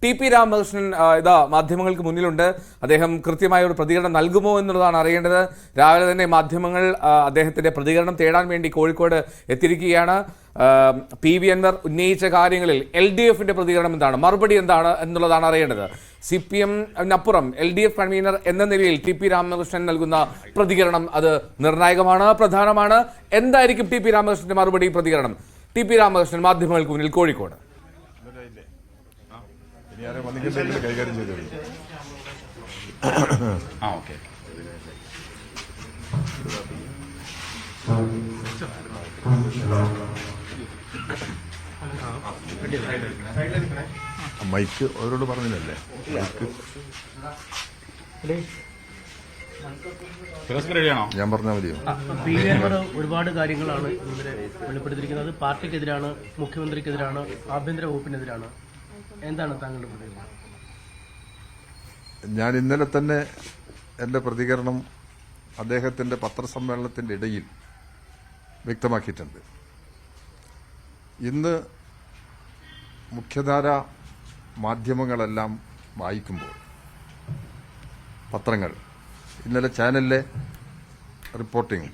TP. Ramakrishnan ഇതാ മാധ്യമങ്ങൾക്ക് മുന്നിലുണ്ട്. അദ്ദേഹം കൃത്യമായ ഒരു പ്രതികരണം നൽകുമോ എന്നുള്ളതാണ് അറിയേണ്ടത്. രാവിലെ തന്നെ മാധ്യമങ്ങൾ അദ്ദേഹത്തിന്റെ പ്രതികരണം തേടാൻ വേണ്ടി കോഴിക്കോട് എത്തിയിരിക്കുകയാണ്. പി.വി. അൻവർ ഉന്നയിച്ച കാര്യങ്ങളിൽ LDFന്റെ പ്രതികരണം എന്താണ്, മറുപടി എന്താണ് എന്നുള്ളതാണ് അറിയേണ്ടത്. CPM-നപ്പുറം LDF കൺവീനർ എന്ന നിലയിൽ ടി.പി. രാമകൃഷ്ണൻ നൽകുന്ന പ്രതികരണം അത് നിർണായകമാണ്, പ്രധാനമാണ്. എന്തായിരിക്കും ടി.പി. രാമകൃഷ്ണന്റെ മറുപടി പ്രതികരണം? ടി.പി. രാമകൃഷ്ണൻ മാധ്യമങ്ങൾക്ക് മുന്നിൽ, കോഴിക്കോട്. കൈകാര്യം ചെയ്തു. മൈക്ക് അവരോട് പറഞ്ഞില്ലല്ലേ? ഞാൻ പറഞ്ഞാൽ മതിയോ? പി.വി. അൻവർ ഒരുപാട് കാര്യങ്ങളാണ് ഇവരെ വെളിപ്പെടുത്തിയിരിക്കുന്നത്. പാർട്ടിക്കെതിരാണ്, മുഖ്യമന്ത്രിക്കെതിരാണ്, ആഭ്യന്തര വകുപ്പിനെതിരാണ്. എന്താണ് താങ്കളുടെ പ്രതികരണം? ഞാൻ ഇന്നലെ തന്നെ എന്റെ പ്രതികരണം അദ്ദേഹത്തിന്റെ പത്രസമ്മേളനത്തിന്റെ ഇടയിൽ വ്യക്തമാക്കിയിട്ടുണ്ട്. ഇന്ന് മുഖ്യധാര മാധ്യമങ്ങളെല്ലാം വായിക്കുമ്പോൾ, പത്രങ്ങൾ, ഇന്നലെ ചാനലിലെ റിപ്പോർട്ടിംഗ്,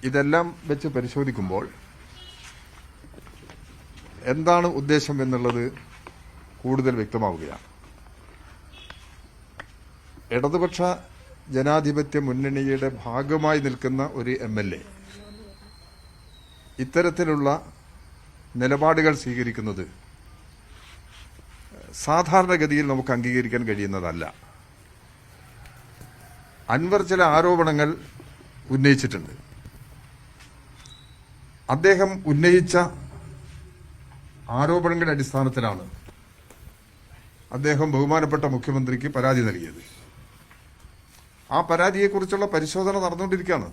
ഇതെല്ലാം വെച്ച് പരിശോധിക്കുമ്പോൾ എന്താണ് ഉദ്ദേശം എന്നുള്ളത് കൂടുതൽ വ്യക്തമാവുകയാണ്. ഇടതുപക്ഷ ജനാധിപത്യ മുന്നണിയുടെ ഭാഗമായി നിൽക്കുന്ന ഒരു MLA ഇത്തരത്തിലുള്ള നിലപാടുകൾ സ്വീകരിക്കുന്നത് സാധാരണഗതിയിൽ നമുക്ക് അംഗീകരിക്കാൻ കഴിയുന്നതല്ല. അൻവർ ചില ആരോപണങ്ങൾ ഉന്നയിച്ചിട്ടുണ്ട്. അദ്ദേഹം ഉന്നയിച്ച ആരോപണങ്ങളുടെ അടിസ്ഥാനത്തിലാണ് അദ്ദേഹം ബഹുമാനപ്പെട്ട മുഖ്യമന്ത്രിക്ക് പരാതി നൽകിയത്. ആ പരാതിയെക്കുറിച്ചുള്ള പരിശോധന നടന്നുകൊണ്ടിരിക്കുകയാണ്.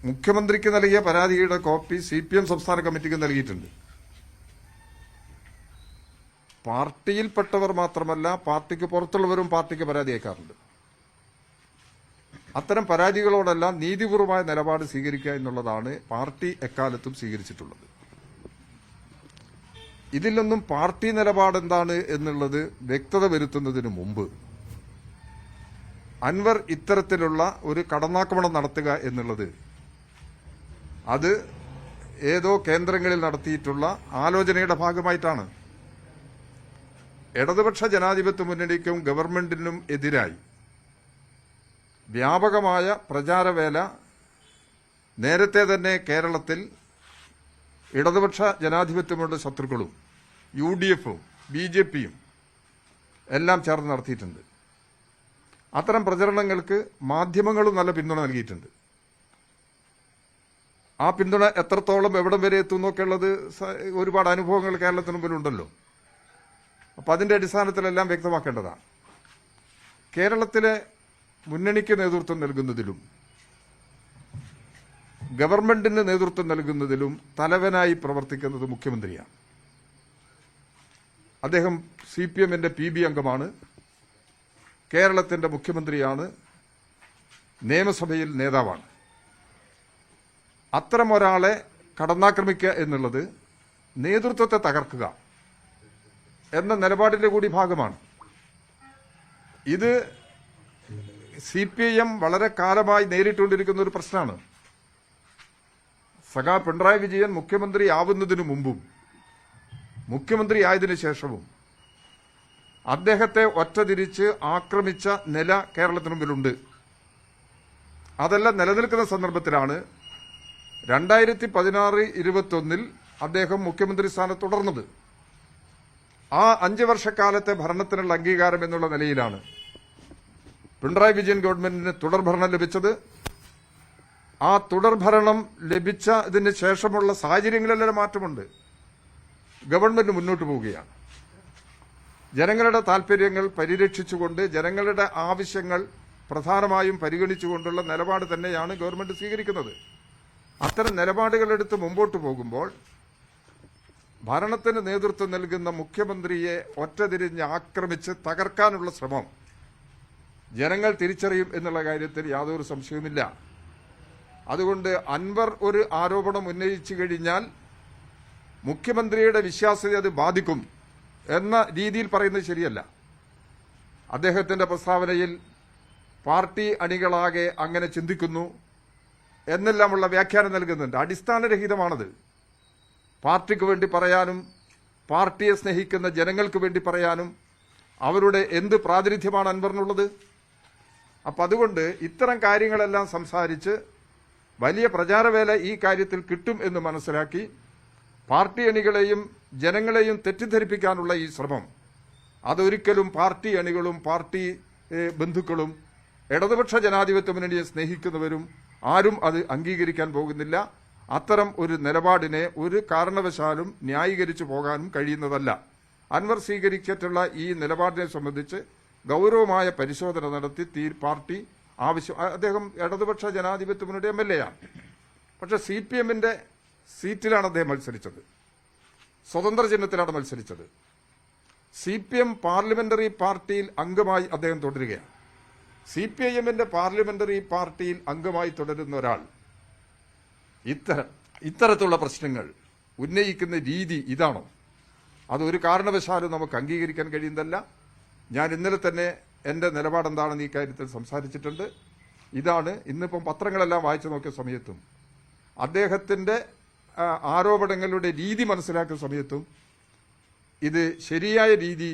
മുഖ്യമന്ത്രിക്ക് നൽകിയ പരാതിയുടെ കോപ്പി CPM സംസ്ഥാന കമ്മിറ്റിക്ക് നൽകിയിട്ടുണ്ട്. പാർട്ടിയിൽപ്പെട്ടവർ മാത്രമല്ല, പാർട്ടിക്ക് പുറത്തുള്ളവരും പാർട്ടിക്ക് പരാതി അയക്കാറുണ്ട്. അത്തരം പരാതികളോടെല്ലാം നീതിപൂർവമായ നിലപാട് സ്വീകരിക്കുക എന്നുള്ളതാണ് പാർട്ടി എക്കാലത്തും സ്വീകരിച്ചിട്ടുള്ളത്. ഇതിലൊന്നും പാർട്ടി നിലപാടെന്താണ് എന്നുള്ളത് വ്യക്തത വരുത്തുന്നതിന് മുമ്പ് അൻവർ ഇത്തരത്തിലുള്ള ഒരു കടന്നാക്രമണം നടത്തുക എന്നുള്ളത് അത് ഏതോ കേന്ദ്രങ്ങളിൽ നടത്തിയിട്ടുള്ള ആലോചനയുടെ ഭാഗമായിട്ടാണ്. ഇടതുപക്ഷ ജനാധിപത്യ മുന്നണിക്കും ഗവൺമെന്റിനും എതിരായി വ്യാപകമായ പ്രചാരവേല നേരത്തെ തന്നെ കേരളത്തിൽ ഇടതുപക്ഷ ജനാധിപത്യമുള്ള ശത്രുക്കളും UDF-ഉം BJP-യും എല്ലാം ചേർന്ന് നടത്തിയിട്ടുണ്ട്. അത്തരം പ്രചരണങ്ങൾക്ക് മാധ്യമങ്ങളും നല്ല പിന്തുണ നൽകിയിട്ടുണ്ട്. ആ പിന്തുണ എത്രത്തോളം എവിടം വരെ എത്തുന്നൊക്കെയുള്ളത് ഒരുപാട് അനുഭവങ്ങൾ കേരളത്തിന് മുമ്പിലുണ്ടല്ലോ. അപ്പം അതിന്റെ അടിസ്ഥാനത്തിലെല്ലാം വ്യക്തമാക്കേണ്ടതാണ്. കേരളത്തിലെ മുന്നണിക്ക് നേതൃത്വം നൽകുന്നതിലും ഗവൺമെന്റിന് നേതൃത്വം നൽകുന്നതിലും തലവനായി പ്രവർത്തിക്കുന്നത് മുഖ്യമന്ത്രിയാണ്. അദ്ദേഹം CPM-ന്റെ PB അംഗമാണ്, കേരളത്തിന്റെ മുഖ്യമന്ത്രിയാണ്, നിയമസഭയിൽ നേതാവാണ്. അത്തരം ഒരാളെ കടന്നാക്രമിക്കുക എന്നുള്ളത് നേതൃത്വത്തെ തകർക്കുക എന്ന നിലപാടിന്റെ കൂടി ഭാഗമാണ്. ഇത് CPIM വളരെ കാലമായി നേരിട്ടുകൊണ്ടിരിക്കുന്ന ഒരു പ്രശ്നമാണ്. സഖാ പിണറായി വിജയൻ മുഖ്യമന്ത്രി ആവുന്നതിനു മുമ്പും മുഖ്യമന്ത്രി ആയതിനു ശേഷവും അദ്ദേഹത്തെ ഒറ്റതിരിച്ച് ആക്രമിച്ച നില കേരളത്തിന് മുമ്പിലുണ്ട്. അതെല്ലാം നിലനിൽക്കുന്ന സന്ദർഭത്തിലാണ് 2016-21 അദ്ദേഹം മുഖ്യമന്ത്രി സ്ഥാനത്ത് തുടർന്നത്. ആ 5 വർഷക്കാലത്തെ ഭരണത്തിനുള്ള അംഗീകാരം എന്നുള്ള നിലയിലാണ് പിണറായി വിജയൻ ഗവൺമെന്റിന് തുടർഭരണം ലഭിച്ചത്. ആ തുടർഭരണം ലഭിച്ചതിന് ശേഷമുള്ള സാഹചര്യങ്ങളിലെല്ലാം മാറ്റമുണ്ട്. ഗവൺമെന്റ് മുന്നോട്ട് പോവുകയാണ്. ജനങ്ങളുടെ താൽപര്യങ്ങൾ പരിരക്ഷിച്ചുകൊണ്ട്, ജനങ്ങളുടെ ആവശ്യങ്ങൾ പ്രധാനമായും പരിഗണിച്ചുകൊണ്ടുള്ള നിലപാട് തന്നെയാണ് ഗവൺമെന്റ് സ്വീകരിക്കുന്നത്. അത്തരം നിലപാടുകളെടുത്ത് മുമ്പോട്ട് പോകുമ്പോൾ ഭരണത്തിന് നേതൃത്വം നൽകുന്ന മുഖ്യമന്ത്രിയെ ഒറ്റതിരിഞ്ഞ് ആക്രമിച്ച് തകർക്കാനുള്ള ശ്രമം ജനങ്ങൾ തിരിച്ചറിയും എന്നുള്ള കാര്യത്തിൽ യാതൊരു സംശയവുമില്ല. അതുകൊണ്ട് അൻവർ ഒരു ആരോപണം ഉന്നയിച്ചു കഴിഞ്ഞാൽ മുഖ്യമന്ത്രിയുടെ വിശ്വാസ്യത അത് ബാധിക്കും എന്ന രീതിയിൽ പറയുന്നത് ശരിയല്ല. അദ്ദേഹത്തിന്റെ പ്രസ്താവനയിൽ പാർട്ടി അണികളാകെ അങ്ങനെ ചിന്തിക്കുന്നു എന്നെല്ലാമുള്ള വ്യാഖ്യാനം നൽകുന്നുണ്ട്. അടിസ്ഥാനരഹിതമാണത്. പാർട്ടിക്ക് വേണ്ടി പറയാനും പാർട്ടിയെ സ്നേഹിക്കുന്ന ജനങ്ങൾക്ക് വേണ്ടി പറയാനും അവരുടെ എന്ത് പ്രാതിനിധ്യമാണ് അൻവറിനുള്ളത്? അപ്പം അതുകൊണ്ട് ഇത്തരം കാര്യങ്ങളെല്ലാം സംസാരിച്ച് വലിയ പ്രചാരവേല ഈ കാര്യത്തിൽ കിട്ടും എന്ന് മനസ്സിലാക്കി പാർട്ടി അണികളെയും ജനങ്ങളെയും തെറ്റിദ്ധരിപ്പിക്കാനുള്ള ഈ ശ്രമം അതൊരിക്കലും പാർട്ടി അണികളും പാർട്ടി ബന്ധുക്കളും ഇടതുപക്ഷ ജനാധിപത്യ മുന്നണിയെ സ്നേഹിക്കുന്നവരും ആരും അത് അംഗീകരിക്കാൻ പോകുന്നില്ല. അത്തരം ഒരു നിലപാടിനെ ഒരു കാരണവശാലും ന്യായീകരിച്ചു പോകാനും കഴിയുന്നതല്ല. അൻവർ സ്വീകരിച്ചിട്ടുള്ള ഈ നിലപാടിനെ സംബന്ധിച്ച് ഗൗരവമായ പരിശോധന നടത്തി പാർട്ടി അദ്ദേഹം ഇടതുപക്ഷ ജനാധിപത്യ മുന്നണി MLA ആണ്. പക്ഷെ CPMന്റെ സീറ്റിലാണ് അദ്ദേഹം മത്സരിച്ചത്, സ്വതന്ത്ര ചിഹ്നത്തിലാണ് മത്സരിച്ചത്. CPM പാർലമെന്ററി പാർട്ടിയിൽ അംഗമായി അദ്ദേഹം തുടരുകയാണ്. CPIMന്റെ പാർലമെന്ററി പാർട്ടിയിൽ അംഗമായി തുടരുന്ന ഒരാൾ ഇത്തരത്തിലുള്ള പ്രശ്നങ്ങൾ ഉന്നയിക്കുന്ന രീതി ഇതാണോ? അതൊരു കാരണവശാലും നമുക്ക് അംഗീകരിക്കാൻ കഴിയുന്നതല്ല. ഞാൻ ഇന്നലെ തന്നെ എന്റെ നിലപാടെന്താണെന്ന് ഈ കാര്യത്തിൽ സംസാരിച്ചിട്ടുണ്ട്. ഇതാണ് ഇന്നിപ്പം പത്രങ്ങളെല്ലാം വായിച്ചു നോക്കിയ സമയത്തും അദ്ദേഹത്തിന്റെ ആരോപണങ്ങളുടെ രീതി മനസ്സിലാക്കിയ സമയത്തും ഇത് ശരിയായ രീതി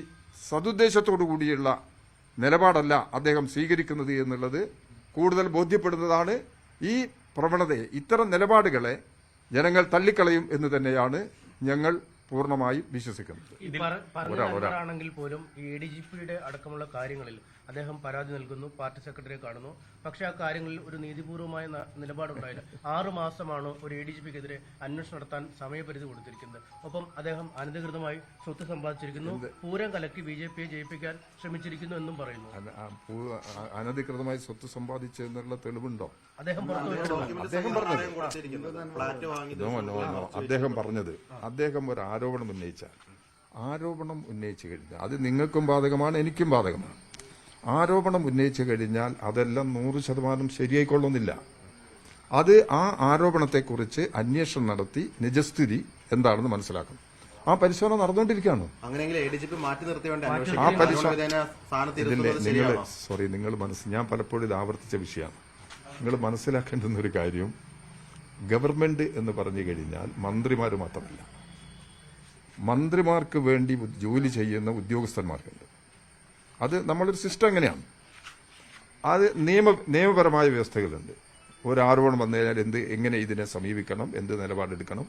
സതുദ്ദേശത്തോടു കൂടിയുള്ള നിലപാടല്ല അദ്ദേഹം സ്വീകരിക്കുന്നത് എന്നുള്ളത് കൂടുതൽ ബോധ്യപ്പെടുന്നതാണ്. ഈ പ്രവണതയെ, ഇത്തരം നിലപാടുകളെ ജനങ്ങൾ തള്ളിക്കളയും എന്ന് തന്നെയാണ് ഞങ്ങൾ പൂർണ്ണമായും വിശ്വസിക്കുന്നത്. ആണെങ്കിൽ പോലും ഈ ADGPയുടെ അടക്കമുള്ള കാര്യങ്ങളിൽ അദ്ദേഹം പരാതി നൽകുന്നു, പാർട്ടി സെക്രട്ടറിയെ കാണുന്നു. പക്ഷേ ആ കാര്യങ്ങളിൽ ഒരു നീതിപൂർവമായ നിലപാടുണ്ടായില്ല. 6 മാസമാണ് ഒരു ADGPക്കെതിരെ അന്വേഷണം നടത്താൻ സമയപരിധി കൊടുത്തിരിക്കുന്നത്. ഒപ്പം അദ്ദേഹം അനധികൃതമായി സ്വത്ത് സമ്പാദിച്ചിരിക്കുന്നു, പൂരം കലക്കി BJPയെ ജയിപ്പിക്കാൻ ശ്രമിച്ചിരിക്കുന്നു എന്നും പറയുന്നു. അനധികൃതമായി സ്വത്ത് സമ്പാദിച്ചു എന്നുള്ള തെളിവുണ്ടോ? അദ്ദേഹം പറഞ്ഞത് അദ്ദേഹം ഒരു ആരോപണം ഉന്നയിച്ചു കഴിഞ്ഞാൽ അത് നിങ്ങൾക്കും ബാധകമാണ്, എനിക്കും ബാധകമാണ്. ആരോപണം ഉന്നയിച്ചു കഴിഞ്ഞാൽ അതെല്ലാം 100% ശരിയായിക്കൊള്ളുന്നില്ല. അത് ആ ആരോപണത്തെക്കുറിച്ച് അന്വേഷണം നടത്തി നിജസ്ഥിതി എന്താണെന്ന് മനസ്സിലാക്കണം. ആ പരിശോധന നടന്നുകൊണ്ടിരിക്കുകയാണ്. ഞാൻ പലപ്പോഴും ഇത് ആവർത്തിച്ച വിഷയമാണ്. നിങ്ങൾ മനസ്സിലാക്കേണ്ടുന്ന ഒരു കാര്യം, ഗവൺമെന്റ് എന്ന് പറഞ്ഞു കഴിഞ്ഞാൽ മന്ത്രിമാർ മാത്രമല്ല, മന്ത്രിമാർക്ക് വേണ്ടി ജോലി ചെയ്യുന്ന ഉദ്യോഗസ്ഥന്മാർക്കുണ്ട്. അത് നമ്മളൊരു സിസ്റ്റം എങ്ങനെയാണ്, അത് നിയമപരമായ വ്യവസ്ഥകളുണ്ട്. ഒരു ആരോപണം വന്നു കഴിഞ്ഞാൽ എങ്ങനെ ഇതിനെ സമീപിക്കണം, എന്ത് നിലപാടെടുക്കണം,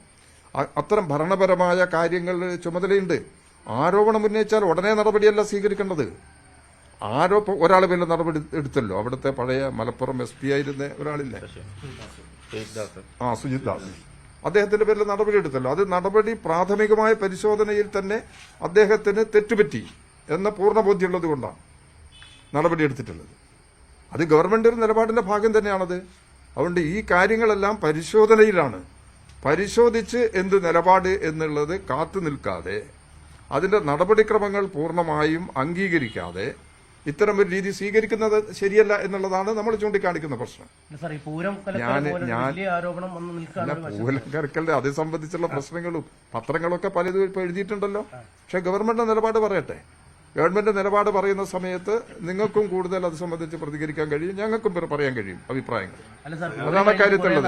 അത്തരം ഭരണപരമായ കാര്യങ്ങൾ ചുമതലയുണ്ട്. ആരോപണം ഉന്നയിച്ചാൽ ഉടനെ നടപടിയല്ല സ്വീകരിക്കേണ്ടത്. ഒരാളെ പേരിൽ നടപടി എടുത്തല്ലോ, അവിടുത്തെ പഴയ മലപ്പുറം SP ആയിരുന്ന ഒരാളില്ലേ, സുജിത് ദാസ്, അദ്ദേഹത്തിന്റെ പേരിൽ നടപടി എടുത്തല്ലോ. അത് നടപടി പ്രാഥമികമായ പരിശോധനയിൽ തന്നെ അദ്ദേഹത്തിന് തെറ്റുപറ്റി എന്ന പൂർണ്ണ ബോധ്യമുള്ളത് കൊണ്ടാണ് നടപടി എടുത്തിട്ടുള്ളത്. അത് ഗവൺമെന്റ് ഒരു നിലപാടിന്റെ ഭാഗം തന്നെയാണത്. അതുകൊണ്ട് ഈ കാര്യങ്ങളെല്ലാം പരിശോധനയിലാണ്. പരിശോധിച്ച് എന്ത് നിലപാട് എന്നുള്ളത് കാത്തു നിൽക്കാതെ, അതിന്റെ നടപടിക്രമങ്ങൾ പൂർണ്ണമായും അംഗീകരിക്കാതെ ഇത്തരം ഒരു രീതി സ്വീകരിക്കുന്നത് ശരിയല്ല എന്നുള്ളതാണ് നമ്മൾ ചൂണ്ടിക്കാണിക്കുന്ന പ്രശ്നം. പൂരം കരക്കലിന്റെ അത് സംബന്ധിച്ചുള്ള പ്രശ്നങ്ങളും പത്രങ്ങളൊക്കെ പലതും ഇപ്പൊ എഴുതിയിട്ടുണ്ടല്ലോ. പക്ഷെ ഗവൺമെന്റ് നിലപാട് പറയട്ടെ. ഗവൺമെന്റ് നിലപാട് പറയുന്ന സമയത്ത് നിങ്ങൾക്കും കൂടുതൽ അത് സംബന്ധിച്ച് പ്രതികരിക്കാൻ കഴിയും, ഞങ്ങൾക്കും പറയാൻ കഴിയും അഭിപ്രായങ്ങൾ. അതാണ് കാര്യത്തിലുള്ളത്.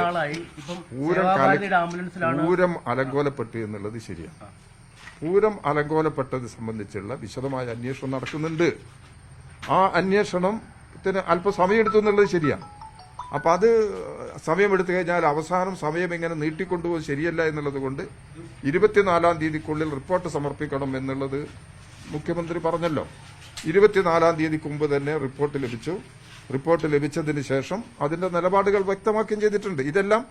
പൂരം അലങ്കോലപ്പെട്ടു എന്നുള്ളത് ശരിയാണ്. പൂരം അലങ്കോലപ്പെട്ടത് സംബന്ധിച്ചുള്ള വിശദമായ അന്വേഷണം നടക്കുന്നുണ്ട്. ആ അന്വേഷണത്തിന് അല്പം സമയമെടുത്തു എന്നുള്ളത് ശരിയാണ്. അപ്പൊ അത് സമയമെടുത്തു കഴിഞ്ഞാൽ അവസാനം സമയം ഇങ്ങനെ നീട്ടിക്കൊണ്ടുപോകുന്നത് ശരിയല്ല എന്നുള്ളത് കൊണ്ട് 24-ാം തീയതിക്കുള്ളിൽ റിപ്പോർട്ട് സമർപ്പിക്കണം എന്നുള്ളത് മുഖ്യമന്ത്രി പറഞ്ഞല്ലോ. 24-ാം തീയതിക്ക് മുമ്പ് തന്നെ റിപ്പോർട്ട് ലഭിച്ചു. റിപ്പോർട്ട് ലഭിച്ചതിന് ശേഷം അതിന്റെ നിലപാടുകൾ വ്യക്തമാക്കുകയും ചെയ്തിട്ടുണ്ട്. ഇതെല്ലാം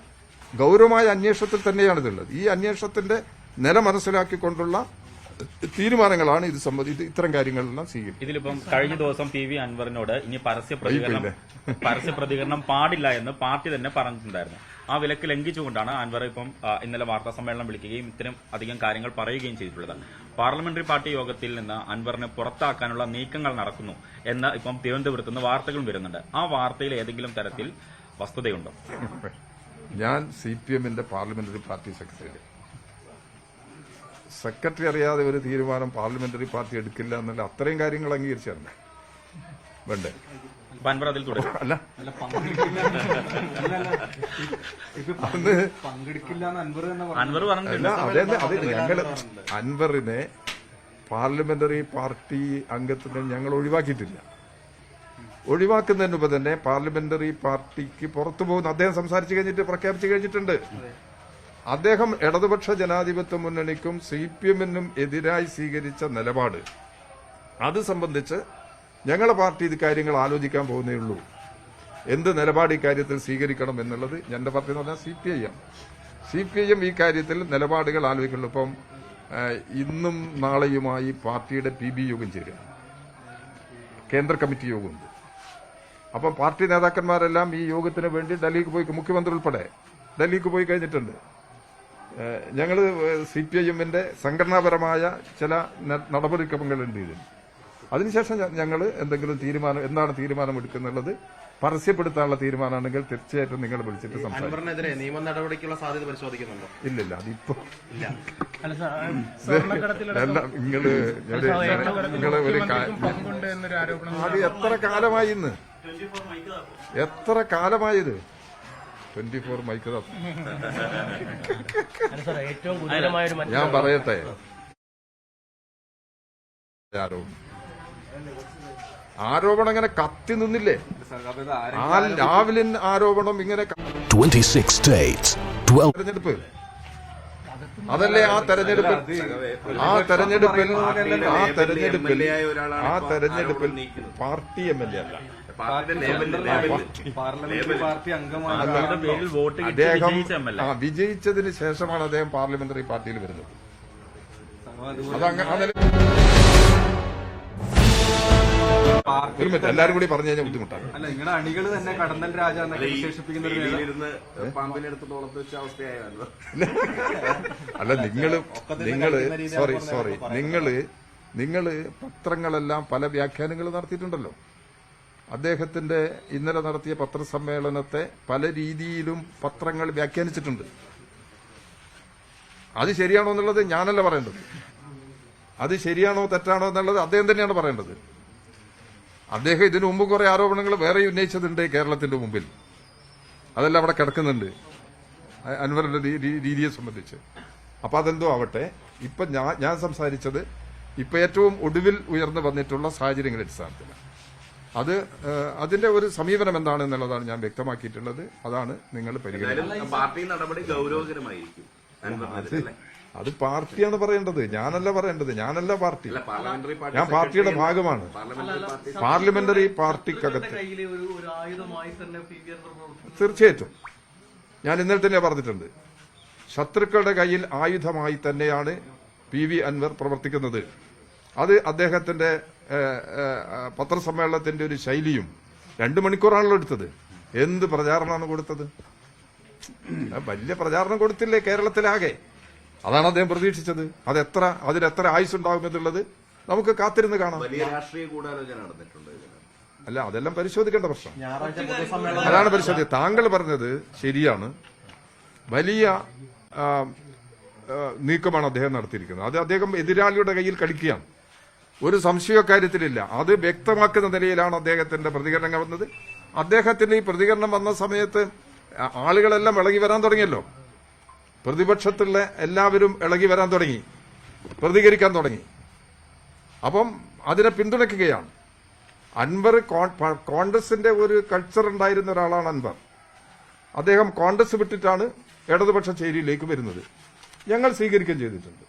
ഗൗരവമായ അന്വേഷണത്തിൽ തന്നെയാണിതുള്ളത്. ഈ അന്വേഷണത്തിന്റെ നില മനസ്സിലാക്കിക്കൊണ്ടുള്ള തീരുമാനങ്ങളാണ് ഇത് സംബന്ധിച്ച് ഇത്തരം കാര്യങ്ങളെല്ലാം സ്വീകരിക്കും. ഇതിലിപ്പം കഴിഞ്ഞ ദിവസം PV അൻവറിനോട് ഇനി പരസ്യ പ്രതികരണം പാടില്ല എന്ന് പാർട്ടി തന്നെ പറഞ്ഞിട്ടുണ്ടായിരുന്നു. ആ വിലക്ക് ലംഘിച്ചുകൊണ്ടാണ് അൻവർ ഇപ്പം ഇന്നലെ വാർത്താ സമ്മേളനം വിളിക്കുകയും ഇത്തരം അധികം കാര്യങ്ങൾ പറയുകയും ചെയ്തിട്ടുള്ളത്. പാർലമെന്ററി പാർട്ടി യോഗത്തിൽ നിന്ന് അൻവറിനെ പുറത്താക്കാനുള്ള നീക്കങ്ങൾ നടക്കുന്നു എന്ന് ഇപ്പം തിരുവനന്തപുരത്ത് നിന്ന് വാർത്തകളും വരുന്നുണ്ട്. ആ വാർത്തയിൽ ഏതെങ്കിലും തരത്തിൽ വസ്തുതയുണ്ടോ? ഞാൻ CPMന്റെ പാർലമെന്ററി പാർട്ടി സെക്രട്ടറി, സെക്രട്ടറി അറിയാതെ ഒരു തീരുമാനം പാർലമെന്ററി പാർട്ടി എടുക്കില്ല എന്നുള്ള അത്രയും കാര്യങ്ങൾ അംഗീകരിച്ചായിരുന്നു വേണ്ടേ? അപ്പൊ അൻവർ അതിൽ തുടരും. അല്ല അന്ന് പങ്കെടുക്കില്ല അൻവർ പറഞ്ഞിട്ടില്ല. അല്ല അത് ഞങ്ങൾ അൻവറിനെ പാർലമെന്ററി പാർട്ടി അംഗത്തിന് ഞങ്ങൾ ഒഴിവാക്കിയിട്ടില്ല. ഒഴിവാക്കുന്നതിന് മുമ്പ് തന്നെ പാർലമെന്ററി പാർട്ടിക്ക് പുറത്തു പോകുന്ന അദ്ദേഹം സംസാരിച്ചു കഴിഞ്ഞിട്ട് പ്രഖ്യാപിച്ചു കഴിഞ്ഞിട്ടുണ്ട്. അദ്ദേഹം ഇടതുപക്ഷ ജനാധിപത്യ മുന്നണിക്കും CPM-നും എതിരായി സ്വീകരിച്ച നിലപാട് അത് സംബന്ധിച്ച് ഞങ്ങളുടെ പാർട്ടി ഇത് കാര്യങ്ങൾ ആലോചിക്കാൻ പോകുന്നേ ഉള്ളൂ. എന്ത് നിലപാട് ഈ കാര്യത്തിൽ സ്വീകരിക്കണം എന്നുള്ളത് ഞങ്ങളുടെ പാർട്ടി എന്ന് പറഞ്ഞാൽ CPIM ഈ കാര്യത്തിൽ നിലപാടുകൾ ആലോചിക്കുള്ളൂ. ഇപ്പം ഇന്നും നാളെയുമായി പാർട്ടിയുടെ PB യോഗം ചേരുക, കേന്ദ്ര കമ്മിറ്റി യോഗമുണ്ട്. അപ്പം പാർട്ടി നേതാക്കന്മാരെല്ലാം ഈ യോഗത്തിന് വേണ്ടി ഡൽഹിക്ക് പോയി, മുഖ്യമന്ത്രി ഉൾപ്പെടെ ഡൽഹിക്ക് പോയി കഴിഞ്ഞിട്ടുണ്ട്. ഞങ്ങൾ CPIM-ന്റെ സംഘടനാപരമായ ചില നടപടിക്രമങ്ങളുണ്ട് ഇതിൽ. അതിനുശേഷം ഞങ്ങൾ എന്തെങ്കിലും തീരുമാനം, എന്താണ് തീരുമാനമെടുക്കുന്നുള്ളത് പരസ്യപ്പെടുത്താനുള്ള തീരുമാനമാണെങ്കിൽ തീർച്ചയായിട്ടും നിങ്ങൾ വിളിച്ചിട്ട് സംസാരിക്കും. അൻവറിനെതിരെ നിയമ നടപടിക്കുള്ള സാധ്യത പരിശോധിക്കുന്നുണ്ടോ? ഇല്ലില്ല, അതിപ്പോ അല്ല സാർ, സ്വർണ്ണക്കടത്തിലടക്കം നിങ്ങള് ഒരു പങ്കുണ്ട് എന്നൊരു ആരോപണം അത് എത്ര കാലമായി ഇന്ന്, എത്ര കാലമായത് 24 മൈക്ക് അല്ല സാർ, ഏറ്റവും ഗുരുതരമായ ഒരു ഞാൻ പറയട്ടെ. ആരോപണം ഇങ്ങനെ കത്തി നിന്നില്ലേ? രാവിലെ ആരോപണം ഇങ്ങനെ 26 states, 12 തെരഞ്ഞെടുപ്പ്, അതല്ലേ ആ തെരഞ്ഞെടുപ്പിൽ പാർട്ടി MLA അല്ല, പാർലമെന്ററി പാർട്ടി അംഗമാണ്. അവരുടെ പേരിൽ വോട്ട് കിട്ടി അദ്ദേഹം വിജയിച്ച MLA. വിജയിച്ചതിന് ശേഷമാണ് അദ്ദേഹം പാർലമെന്ററി പാർട്ടിയിൽ വരുന്നത്. ഒരു മിനിറ്റ്, എല്ലാരും കൂടി പറഞ്ഞു കഴിഞ്ഞാൽ ബുദ്ധിമുട്ടാണ്. അല്ല, നിങ്ങളുടെ അണികൾ തന്നെ കടന്നൽ രാജ എന്നൊക്കെ വിശേഷിപ്പിക്കുന്ന ഒരു നേതാവ്. പാമ്പിനെടുത്ത് തോളത്ത് വെച്ച അവസ്ഥയായിരുന്നു. അല്ല നിങ്ങള് പത്രങ്ങളെല്ലാം പല വ്യാഖ്യാനങ്ങൾ നടത്തിയിട്ടുണ്ടല്ലോ. അദ്ദേഹത്തിന്റെ ഇന്നലെ നടത്തിയ പത്രസമ്മേളനത്തെ പല രീതിയിലും പത്രങ്ങൾ വ്യാഖ്യാനിച്ചിട്ടുണ്ട്. അത് ശരിയാണോ എന്നുള്ളത് ഞാനല്ല പറയേണ്ടത്. അത് ശരിയാണോ തെറ്റാണോ എന്നുള്ളത് അദ്ദേഹം തന്നെയാണ് പറയേണ്ടത്. അദ്ദേഹം ഇതിനു മുമ്പ് കുറെ ആരോപണങ്ങൾ വേറെ ഉന്നയിച്ചതുണ്ട് കേരളത്തിന്റെ മുമ്പിൽ. അതെല്ലാം അവിടെ കിടക്കുന്നുണ്ട് അൻവറിന്റെ രീതിയെ സംബന്ധിച്ച്. അപ്പൊ അതെന്തോ ആവട്ടെ, ഇപ്പൊ ഞാൻ സംസാരിച്ചത് ഇപ്പൊ ഏറ്റവും ഒടുവിൽ ഉയർന്നു വന്നിട്ടുള്ള സാഹചര്യങ്ങളുടെ അടിസ്ഥാനത്തിൽ അതിന്റെ ഒരു സമീപനം എന്താണ് എന്നുള്ളതാണ് ഞാൻ വ്യക്തമാക്കിയിട്ടുള്ളത്. അതാണ് നിങ്ങൾ പരിഗണിക്കുന്നത്. പാർട്ടി നടപടി ഗൗരവകരമായിരിക്കും അൻവറിനെതിരെ. അത് പാർട്ടിയാണ് പറയേണ്ടത്, ഞാനല്ല പറയേണ്ടത്. ഞാനല്ല പാർട്ടി, പാർലമെന്ററി ഞാൻ പാർട്ടിയുടെ ഭാഗമാണ്. പാർലമെന്ററി പാർട്ടിക്കകത്ത് തീർച്ചയായിട്ടും ഞാൻ ഇന്നലെ തന്നെ പറഞ്ഞിട്ടുണ്ട്, ശത്രുക്കളുടെ കയ്യിൽ ആയുധമായി തന്നെയാണ് PV അൻവർ പ്രവർത്തിക്കുന്നത്. അത് അദ്ദേഹത്തിന്റെ പത്രസമ്മേളനത്തിന്റെ ഒരു ശൈലിയും 2 മണിക്കൂറാണല്ലോ എടുത്തത്. എന്ത് പ്രചാരണമാണ് കൊടുത്തത്? വലിയ പ്രചാരണം കൊടുത്തില്ലേ കേരളത്തിലാകെ? അതാണ് അദ്ദേഹം പ്രതീക്ഷിച്ചത്. അതിനെത്ര ആയുസ്സുണ്ടാകുമെന്നുള്ളത് നമുക്ക് കാത്തിരുന്ന് കാണാം. വലിയ രാഷ്ട്രീയ ഗൂഢാലോചന നടന്നിട്ടുണ്ട്. അല്ല, അതെല്ലാം പരിശോധിക്കേണ്ട പ്രശ്നം. അതാണ് പരിശോധിക്കുക. താങ്കൾ പറഞ്ഞത് ശരിയാണ്. വലിയ നീക്കമാണ് അദ്ദേഹം നടത്തിയിരിക്കുന്നത്. അത് അദ്ദേഹം എതിരാളിയുടെ കയ്യിൽ കളിക്കുകയാണ്. ഒരു സംശയ കാര്യത്തിലില്ല. അത് വ്യക്തമാക്കുന്ന നിലയിലാണ് അദ്ദേഹത്തിന്റെ പ്രതികരണം വന്നത്. അദ്ദേഹത്തിന്റെ ഈ പ്രതികരണം വന്ന സമയത്ത് ആളുകളെല്ലാം ഇളകി വരാൻ തുടങ്ങിയല്ലോ. പ്രതിപക്ഷത്തുള്ള എല്ലാവരും ഇളകി വരാൻ തുടങ്ങി, പ്രതികരിക്കാൻ തുടങ്ങി. അപ്പം അതിനെ പിന്തുണയ്ക്കുകയാണ്. അൻവർ കോൺഗ്രസിന്റെ ഒരു കൾച്ചർ ഉണ്ടായിരുന്ന ഒരാളാണ് അൻവർ. അദ്ദേഹം കോൺഗ്രസ് വിട്ടിട്ടാണ് ഇടതുപക്ഷ ചേരിയിലേക്ക് വരുന്നത്. ഞങ്ങൾ സ്വീകരിക്കുകയും ചെയ്തിട്ടുണ്ട്.